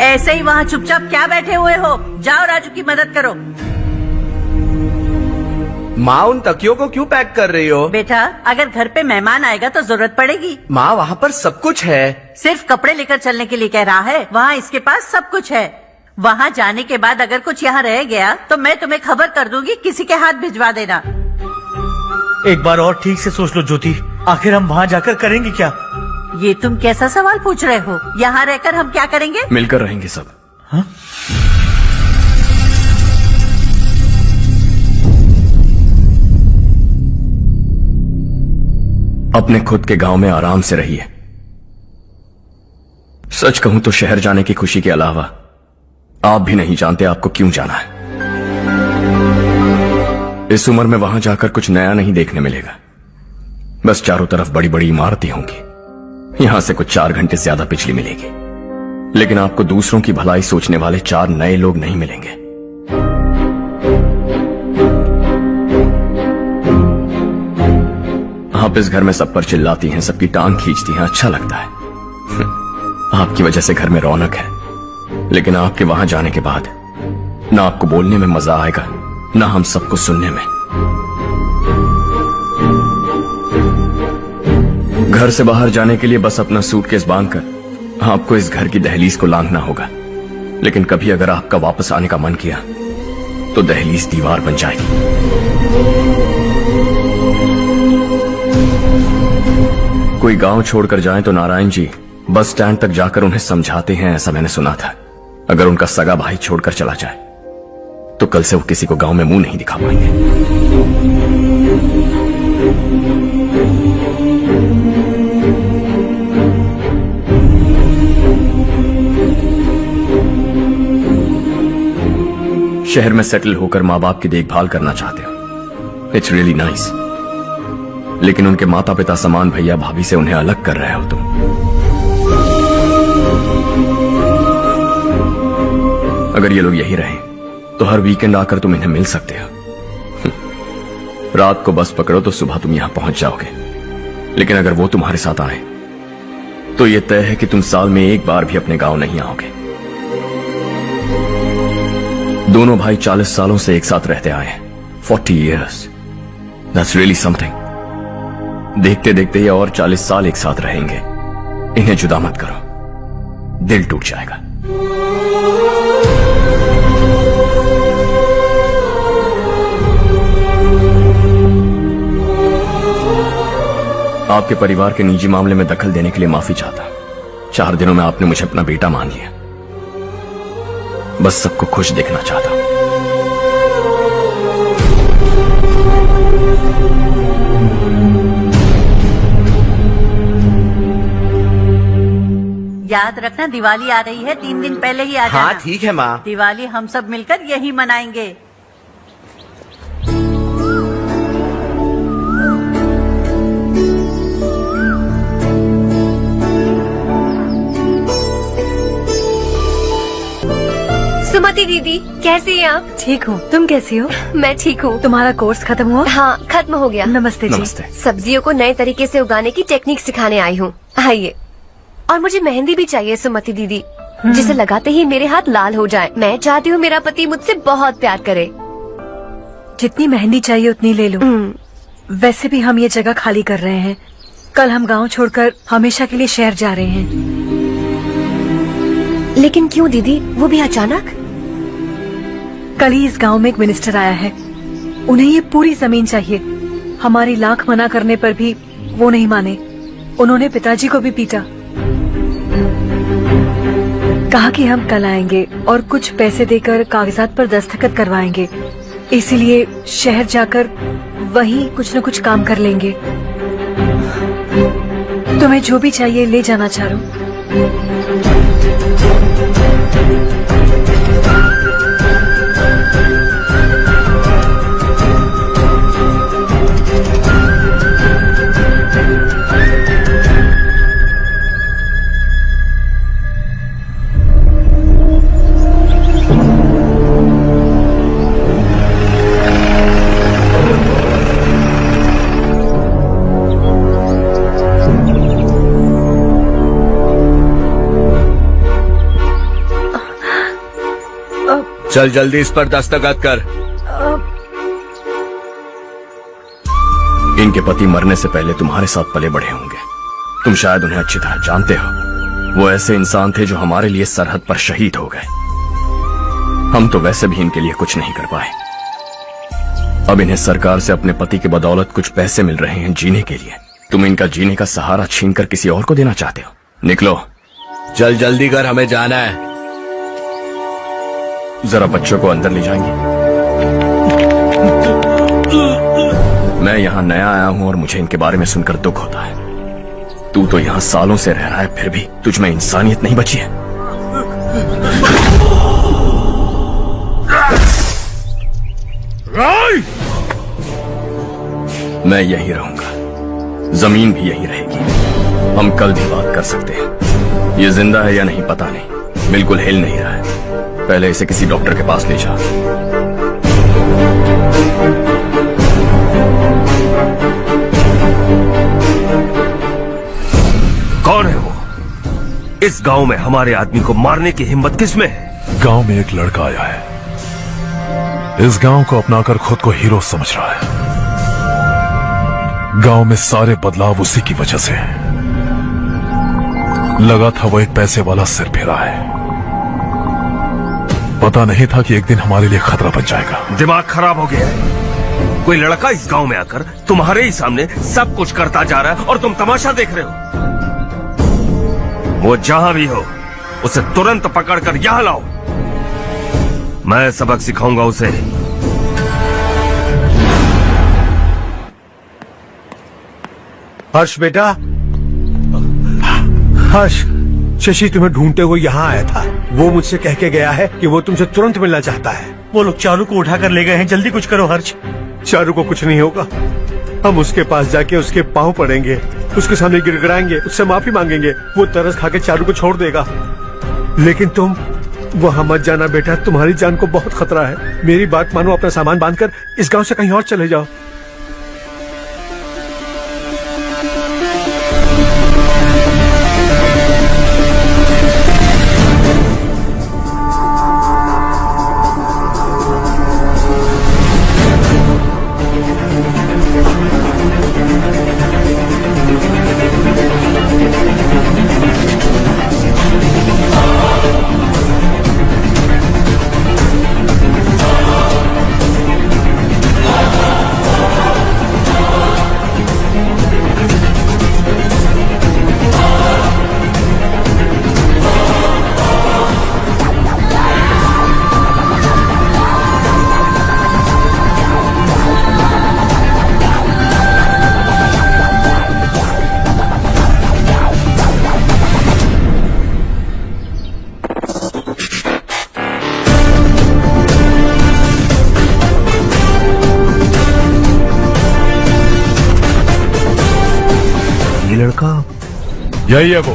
ऐसे ही वहाँ चुपचाप क्या बैठे हुए हो? जाओ राजू की मदद करो। माँ, उन तकियों को क्यों पैक कर रही हो? बेटा, अगर घर पे मेहमान आएगा तो जरूरत पड़ेगी। माँ, वहाँ पर सब कुछ है। सिर्फ कपड़े लेकर चलने के लिए कह रहा है? वहाँ इसके पास सब कुछ है। वहाँ जाने के बाद अगर कुछ यहाँ रह गया तो मैं तुम्हें खबर कर दूंगी, किसी के हाथ भिजवा देना। एक बार और ठीक से सोच लो ज्योति, आखिर हम वहाँ जाकर करेंगे क्या? ये तुम कैसा सवाल पूछ रहे हो? यहाँ रहकर हम क्या करेंगे? मिलकर रहेंगे सब। हाँ? अपने खुद के गांव में आराम से रहिए। सच कहूं तो शहर जाने की खुशी के अलावा आप भी नहीं जानते आपको क्यों जाना है। इस उम्र में वहां जाकर कुछ नया नहीं देखने मिलेगा। बस चारों तरफ बड़ी बड़ी इमारतें होंगी। यहां से कुछ 4 घंटे ज्यादा बिजली मिलेगी, लेकिन आपको दूसरों की भलाई सोचने वाले 4 नए लोग नहीं मिलेंगे। आप इस घर में सब पर चिल्लाती हैं, सबकी टांग खींचती हैं, अच्छा लगता है। आपकी वजह से घर में रौनक है, लेकिन आपके वहां जाने के बाद ना आपको बोलने में मजा आएगा, ना हम सबको सुनने में। घर से बाहर जाने के लिए बस अपना सूटकेस बांधकर आपको इस घर की दहलीज को लांघना होगा। लेकिन कभी अगर आपका वापस आने का मन किया तो दहलीज दीवार बन जाएगी। कोई गांव छोड़कर जाए तो नारायण जी बस स्टैंड तक जाकर उन्हें समझाते हैं, ऐसा मैंने सुना था। अगर उनका सगा भाई छोड़कर चला जाए तो कल से वो किसी को गांव में मुंह नहीं दिखा पाएंगे। शहर में सेटल होकर माँ बाप की देखभाल करना चाहते हो, इट्स रियली नाइस। लेकिन उनके माता पिता समान भैया भाभी से उन्हें अलग कर रहे हो तुम। अगर ये लोग यही रहे तो हर वीकेंड आकर तुम इन्हें मिल सकते हो। रात को बस पकड़ो तो सुबह तुम यहां पहुंच जाओगे। लेकिन अगर वो तुम्हारे साथ आए तो ये तय है कि तुम साल में एक बार भी अपने गांव नहीं आओगे। दोनों भाई 40 सालों से एक साथ रहते आए हैं। 40 years. That's really something. देखते देखते ये और 40 साल एक साथ रहेंगे। इन्हें जुदा मत करो, दिल टूट जाएगा। आपके परिवार के निजी मामले में दखल देने के लिए माफी चाहता। 4 दिनों में आपने मुझे अपना बेटा मान लिया। बस सबको खुश देखना चाहता। याद रखना दिवाली आ रही है, 3 दिन पहले ही आ जाना। हाँ ठीक है माँ। दिवाली हम सब मिलकर यही मनाएंगे। सुमति दीदी, कैसी हैं आप? ठीक हूँ, तुम कैसी हो? मैं ठीक हूँ। तुम्हारा कोर्स खत्म हुआ? हाँ, खत्म हो गया। नमस्ते जी। नमस्ते। सब्जियों को नए तरीके से उगाने की टेक्निक सिखाने आई हूँ। आइए। और मुझे मेहंदी भी चाहिए सुमति दीदी, जिसे लगाते ही मेरे हाथ लाल हो जाए। मैं चाहती हूँ मेरा पति मुझसे बहुत प्यार करे। जितनी मेहंदी चाहिए उतनी ले लो। वैसे भी हम ये जगह खाली कर रहे हैं। कल हम गांव छोड़कर हमेशा के लिए शहर जा रहे हैं। लेकिन क्यों दीदी, वो भी अचानक? कल ही इस गांव में एक मिनिस्टर आया है। उन्हें ये पूरी जमीन चाहिए। हमारी लाख मना करने पर भी वो नहीं माने। उन्होंने पिताजी को भी पीटा। कहा कि हम कल आएंगे और कुछ पैसे देकर कागजात पर दस्तखत करवाएंगे। इसीलिए शहर जाकर वहीं कुछ न कुछ काम कर लेंगे। तुम्हें जो भी चाहिए ले जाना चारू। चल जल्दी इस पर दस्तखत कर। इनके पति मरने से पहले तुम्हारे साथ पले बढ़े होंगे। तुम शायद उन्हें अच्छी तरह जानते हो। वो ऐसे इंसान थे जो हमारे लिए सरहद पर शहीद हो गए। हम तो वैसे भी इनके लिए कुछ नहीं कर पाए। अब इन्हें सरकार से अपने पति की बदौलत कुछ पैसे मिल रहे हैं जीने के लिए। तुम इनका जीने का सहारा छीनकर किसी और को देना चाहते हो। निकलो। चल जल्दी कर, हमें जाना है। जरा बच्चों को अंदर ले जाएंगे। मैं यहाँ नया आया हूँ और मुझे इनके बारे में सुनकर दुख होता है। तू तो यहाँ सालों से रह रहा है, फिर भी तुझ में इंसानियत नहीं बची है। मैं यहीं रहूंगा, जमीन भी यहीं रहेगी। हम कल भी बात कर सकते हैं। ये जिंदा है या नहीं पता नहीं, बिल्कुल हिल नहीं रहा है। पहले इसे किसी डॉक्टर के पास ले जा। कौन है वो? इस गांव में हमारे आदमी को मारने की हिम्मत किसमें है? गांव में एक लड़का आया है, इस गांव को अपनाकर खुद को हीरो समझ रहा है। गांव में सारे बदलाव उसी की वजह से हैं। लगा था वो एक पैसे वाला सिर फेरा है। पता नहीं था कि एक दिन हमारे लिए खतरा बन जाएगा। दिमाग खराब हो गया है। कोई लड़का इस गांव में आकर तुम्हारे ही सामने सब कुछ करता जा रहा है और तुम तमाशा देख रहे हो। वो जहां भी हो उसे तुरंत पकड़कर यहां लाओ। मैं सबक सिखाऊंगा उसे। हर्ष बेटा, हर्ष, शशि तुम्हें ढूंढते हुए यहाँ आया था। वो मुझसे कह के गया है कि वो तुमसे तुरंत मिलना चाहता है। वो लोग चारू को उठाकर ले गए हैं, जल्दी कुछ करो हर्ष। चारू को कुछ नहीं होगा। हम उसके पास जाके उसके पांव पड़ेंगे, उसके सामने गिड़गिड़ाएंगे, उससे माफी मांगेंगे। वो तरस खा के चारू को छोड़ देगा। लेकिन तुम वहां मत जाना बेटा, तुम्हारी जान को बहुत खतरा है। मेरी बात मानो, अपना सामान बांधकर इस गांव से कहीं और चले जाओ। यही है वो।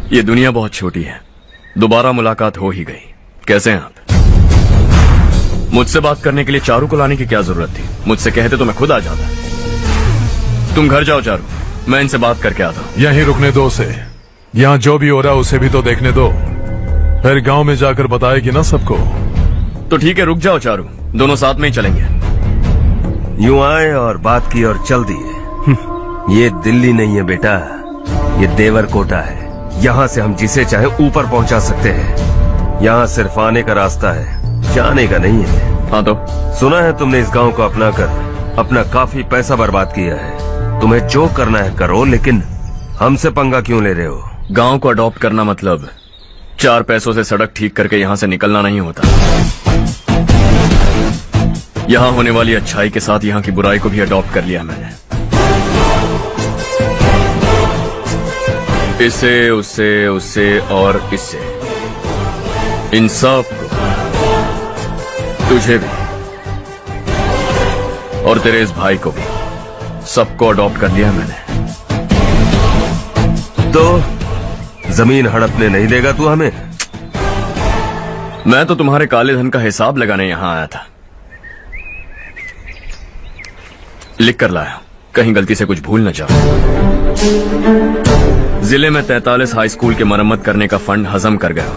ये दुनिया बहुत छोटी है, दोबारा मुलाकात हो ही गई। कैसे हैं आप? मुझसे बात करने के लिए चारू को लाने की क्या जरूरत थी? मुझसे कहते तो मैं खुद आ जाता। तुम घर जाओ चारू, मैं इनसे बात करके आता हूँ। यहीं रुकने दो उसे, यहाँ जो भी हो रहा है उसे भी तो देखने दो, फिर गांव में जाकर बताएगी ना सबको। तो ठीक है, रुक जाओ चारू, दोनों साथ में ही चलेंगे। यूं आए और बात की और चल दिए। ये दिल्ली नहीं है बेटा, ये देवरकोटा है। यहाँ से हम जिसे चाहे ऊपर पहुँचा सकते हैं। यहाँ सिर्फ आने का रास्ता है, जाने का नहीं है। हाँ तो सुना है तुमने इस गांव को अपना कर अपना काफी पैसा बर्बाद किया है। तुम्हें जो करना है करो, लेकिन हमसे पंगा क्यों ले रहे हो? गांव को अडॉप्ट करना मतलब 4 पैसों से सड़क ठीक करके यहाँ से निकलना नहीं होता। यहाँ होने वाली अच्छाई के साथ यहाँ की बुराई को भी अडॉप्ट कर लिया मैंने। इसे, उससे, उससे और इससे, इन सब को, तुझे भी और तेरे इस भाई को भी, सबको अडॉप्ट कर लिया मैंने। तो जमीन हड़पने नहीं देगा तू हमें? मैं तो तुम्हारे काले धन का हिसाब लगाने यहां आया था। लिख कर लाया, कहीं गलती से कुछ भूल न जाओ। जिले में 43 हाई स्कूल के मरम्मत करने का फंड हजम कर गया,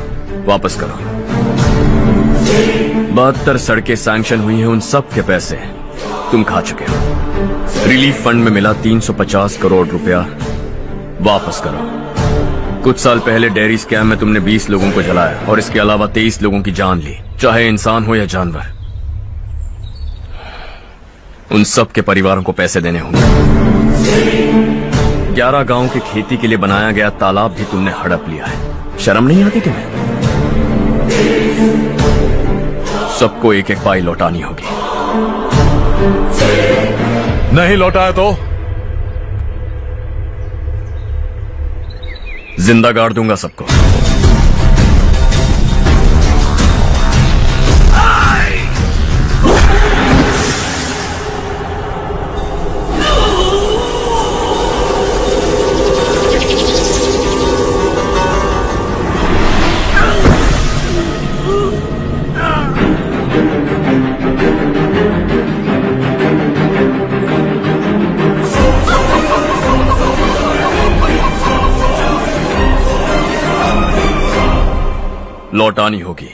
वापस करो। 72 सड़कें सैंक्शन हुई हैं, उन सब के पैसे तुम खा चुके हो। रिलीफ फंड में मिला 350 करोड़ रुपया, वापस करो। कुछ साल पहले डेयरी स्कैम में तुमने 20 लोगों को जलाया और इसके अलावा 23 लोगों की जान ली, चाहे इंसान हो या जानवर। उन सब के परिवारों को पैसे देने होंगे। 11 गांव की खेती के लिए बनाया गया तालाब भी तुमने हड़प लिया है। शर्म नहीं आती तुम्हें? सबको एक एक पाई लौटानी होगी। नहीं लौटाया तो जिंदा गाड़ दूंगा सबको। लौटानी होगी।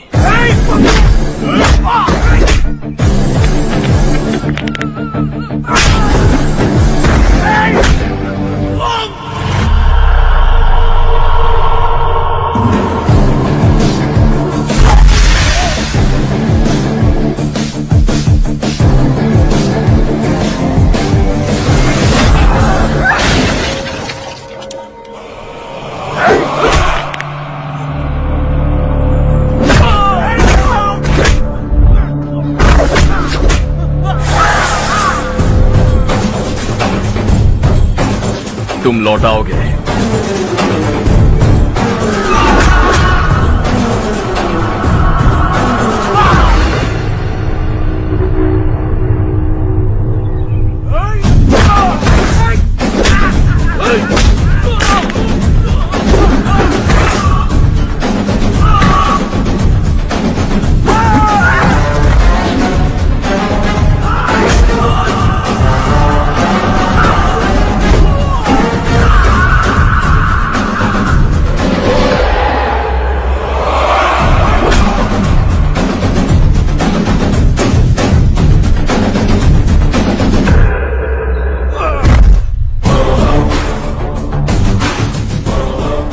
तुम लौटाओगे।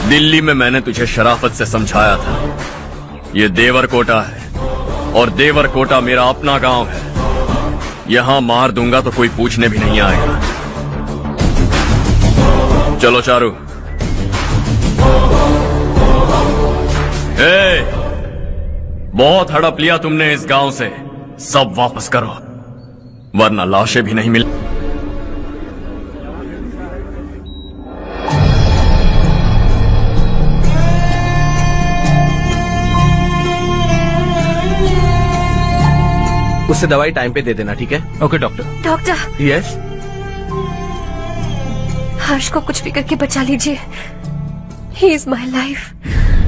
दिल्ली में मैंने तुझे शराफत से समझाया था, ये देवरकोटा है और देवरकोटा मेरा अपना गांव है। यहां मार दूंगा तो कोई पूछने भी नहीं आएगा। चलो चारू। बहुत हड़प लिया तुमने इस गांव से, सब वापस करो। वरना लाशें भी नहीं मिल। उसे दवाई टाइम पे दे देना, ठीक है? Okay doctor. Doctor, yes. Harsh को कुछ भी करके बचा लीजिए। He is my life,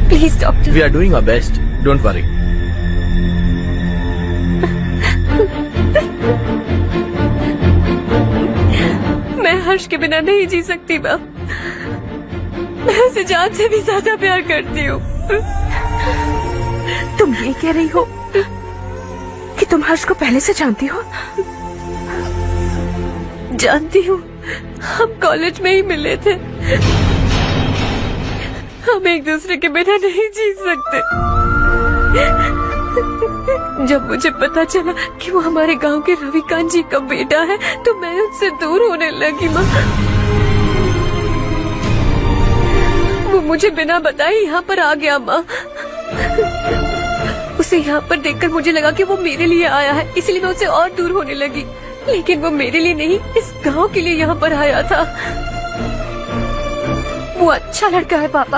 please doctor. We are doing our best, don't worry. मैं हर्ष के बिना नहीं जी सकती माँ। मैं उसे जान से भी ज्यादा प्यार करती हूँ। तुम ये कह रही हो कि तुम हर्ष को पहले से जानती हो? जानती हूँ, हम कॉलेज में ही मिले थे। हम एक दूसरे के बिना नहीं जी सकते। जब मुझे पता चला कि वो हमारे गांव के रविकांत जी का बेटा है तो मैं उससे दूर होने लगी माँ। वो मुझे बिना बताए यहाँ पर आ गया माँ। उसे यहाँ पर देखकर मुझे लगा कि वो मेरे लिए आया है, इसलिए मैं उससे और दूर होने लगी। लेकिन वो मेरे लिए नहीं, इस गांव के लिए यहाँ पर आया था। वो अच्छा लड़का है पापा,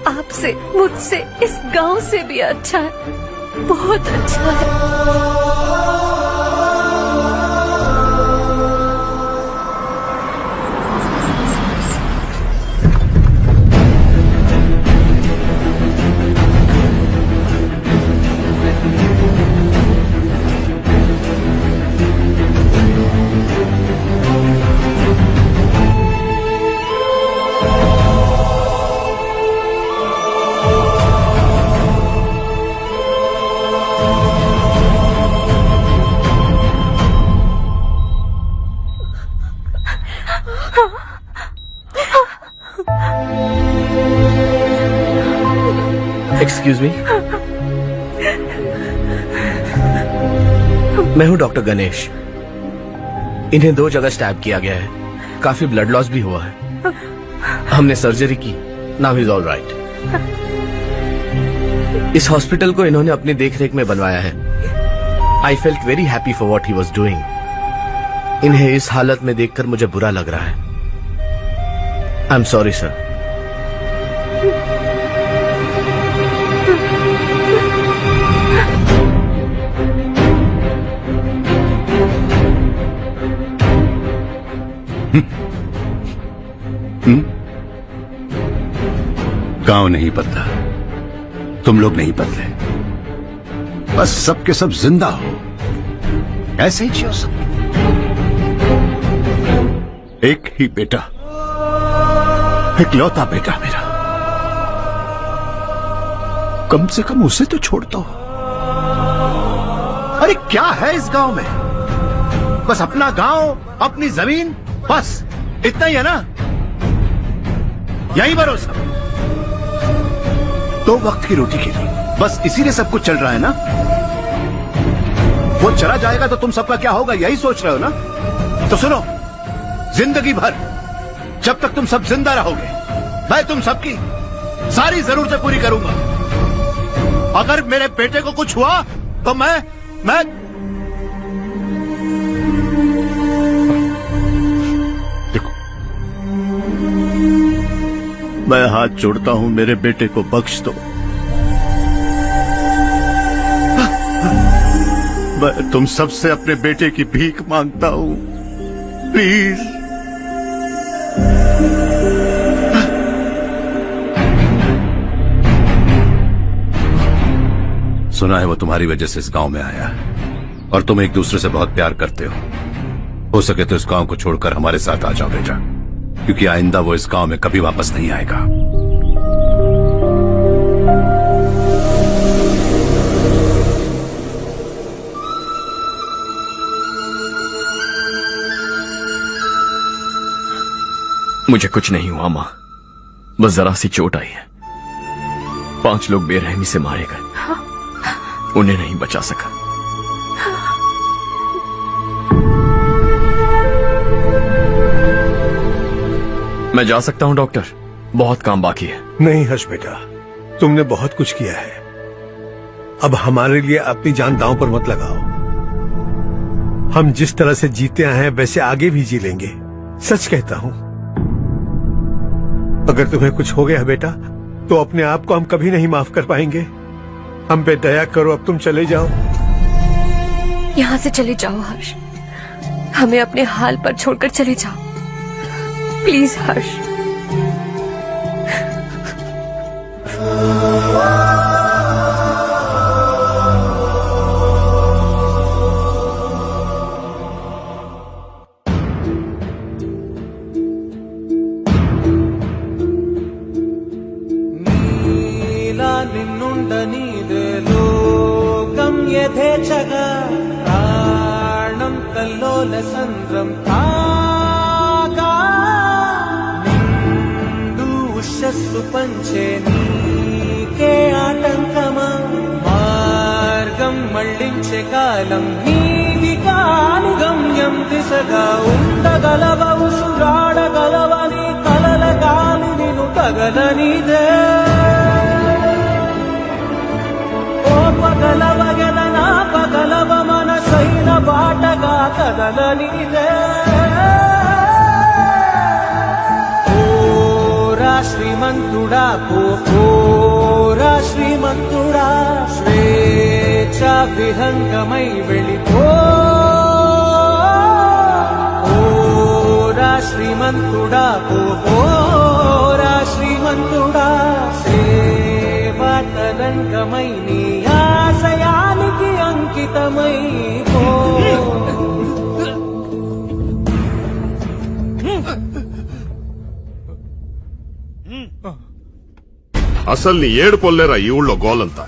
आपसे, मुझसे, इस गांव से भी अच्छा है, बहुत अच्छा है। एक्सक्यूज मी, मैं हूं डॉक्टर गणेश। इन्हें 2 जगह स्टैब किया गया है, काफी ब्लड लॉस भी हुआ है। हमने सर्जरी की, नाउ इज ऑल राइट। इस हॉस्पिटल को इन्होंने अपनी देखरेख में बनवाया है। I felt very happy for what he was doing. इन्हें इस हालत में देखकर मुझे बुरा लग रहा है। I am sorry sir. गांव नहीं बदला, तुम लोग नहीं बदले, बस सबके सब जिंदा हो, ऐसे ही जियो सब। एक ही बेटा, इकलौता बेटा मेरा, कम से कम उसे तो छोड़ दो। अरे क्या है इस गांव में? बस अपना गांव, अपनी जमीन, बस इतना ही है ना? यही भरोसा, 2 वक्त की रोटी के लिए, बस इसीलिए सब कुछ चल रहा है ना? वो चला जाएगा तो तुम सबका क्या होगा, यही सोच रहे हो ना? तो सुनो, जिंदगी भर जब तक तुम सब जिंदा रहोगे, मैं तुम सबकी सारी जरूरतें पूरी करूंगा। अगर मेरे बेटे को कुछ हुआ तो मैं देखो, मैं हाथ जोड़ता हूं, मेरे बेटे को बख्श दो। मैं तुम सबसे अपने बेटे की भीख मांगता हूं, प्लीज। सुना है वो तुम्हारी वजह से इस गांव में आया और तुम एक दूसरे से बहुत प्यार करते हो सके तो इस गांव को छोड़कर हमारे साथ आ जाओ बेटा, क्योंकि आइंदा वो इस गांव में कभी वापस नहीं आएगा। मुझे कुछ नहीं हुआ माँ, बस जरा सी चोट आई है। 5 लोग बेरहमी से मारे गए, उन्हें नहीं बचा सका। मैं जा सकता हूं डॉक्टर, बहुत काम बाकी है। नहीं हर्ष बेटा, तुमने बहुत कुछ किया है, अब हमारे लिए अपनी जान दांव पर मत लगाओ। हम जिस तरह से जीते आए हैं वैसे आगे भी जी लेंगे। सच कहता हूँ। अगर तुम्हें कुछ हो गया बेटा तो अपने आप को हम कभी नहीं माफ कर पाएंगे। हम पे दया करो, अब तुम चले जाओ। यहाँ से चले जाओ हर्ष, हमें अपने हाल पर छोड़कर चले जाओ प्लीज हर्ष। నిన్నుండనీదే లోకం యథేచ్ఛగా ప్రాణం కల్లోల సంద్రం కాగా నిండు ఉషస్సు పంచే నీకే ఆటంకమా మార్గం మళ్ళించే కాలం నీది కాని గమ్యం దిశగా ఉండగలవ ఉసురాడగలవని కలల గాలి నిన్ను తగలనిదే పగలవ గెలనా పగలవ మనసైన బాటగా కదలనిదే ఓరా శ్రీమంతుడా ఓరా శ్రీమంతుడా స్వేచ్ఛ విహంగమై వెళ్ళిపో ఓరా శ్రీమంతుడా ఓరా శ్రీమంతుడా సేవాతరంగమై నీ ఆశయానికి అంకితమై పో అసలు నీ ఏడు పొల్లేరా ఈ ఊళ్ళో గోలంతా.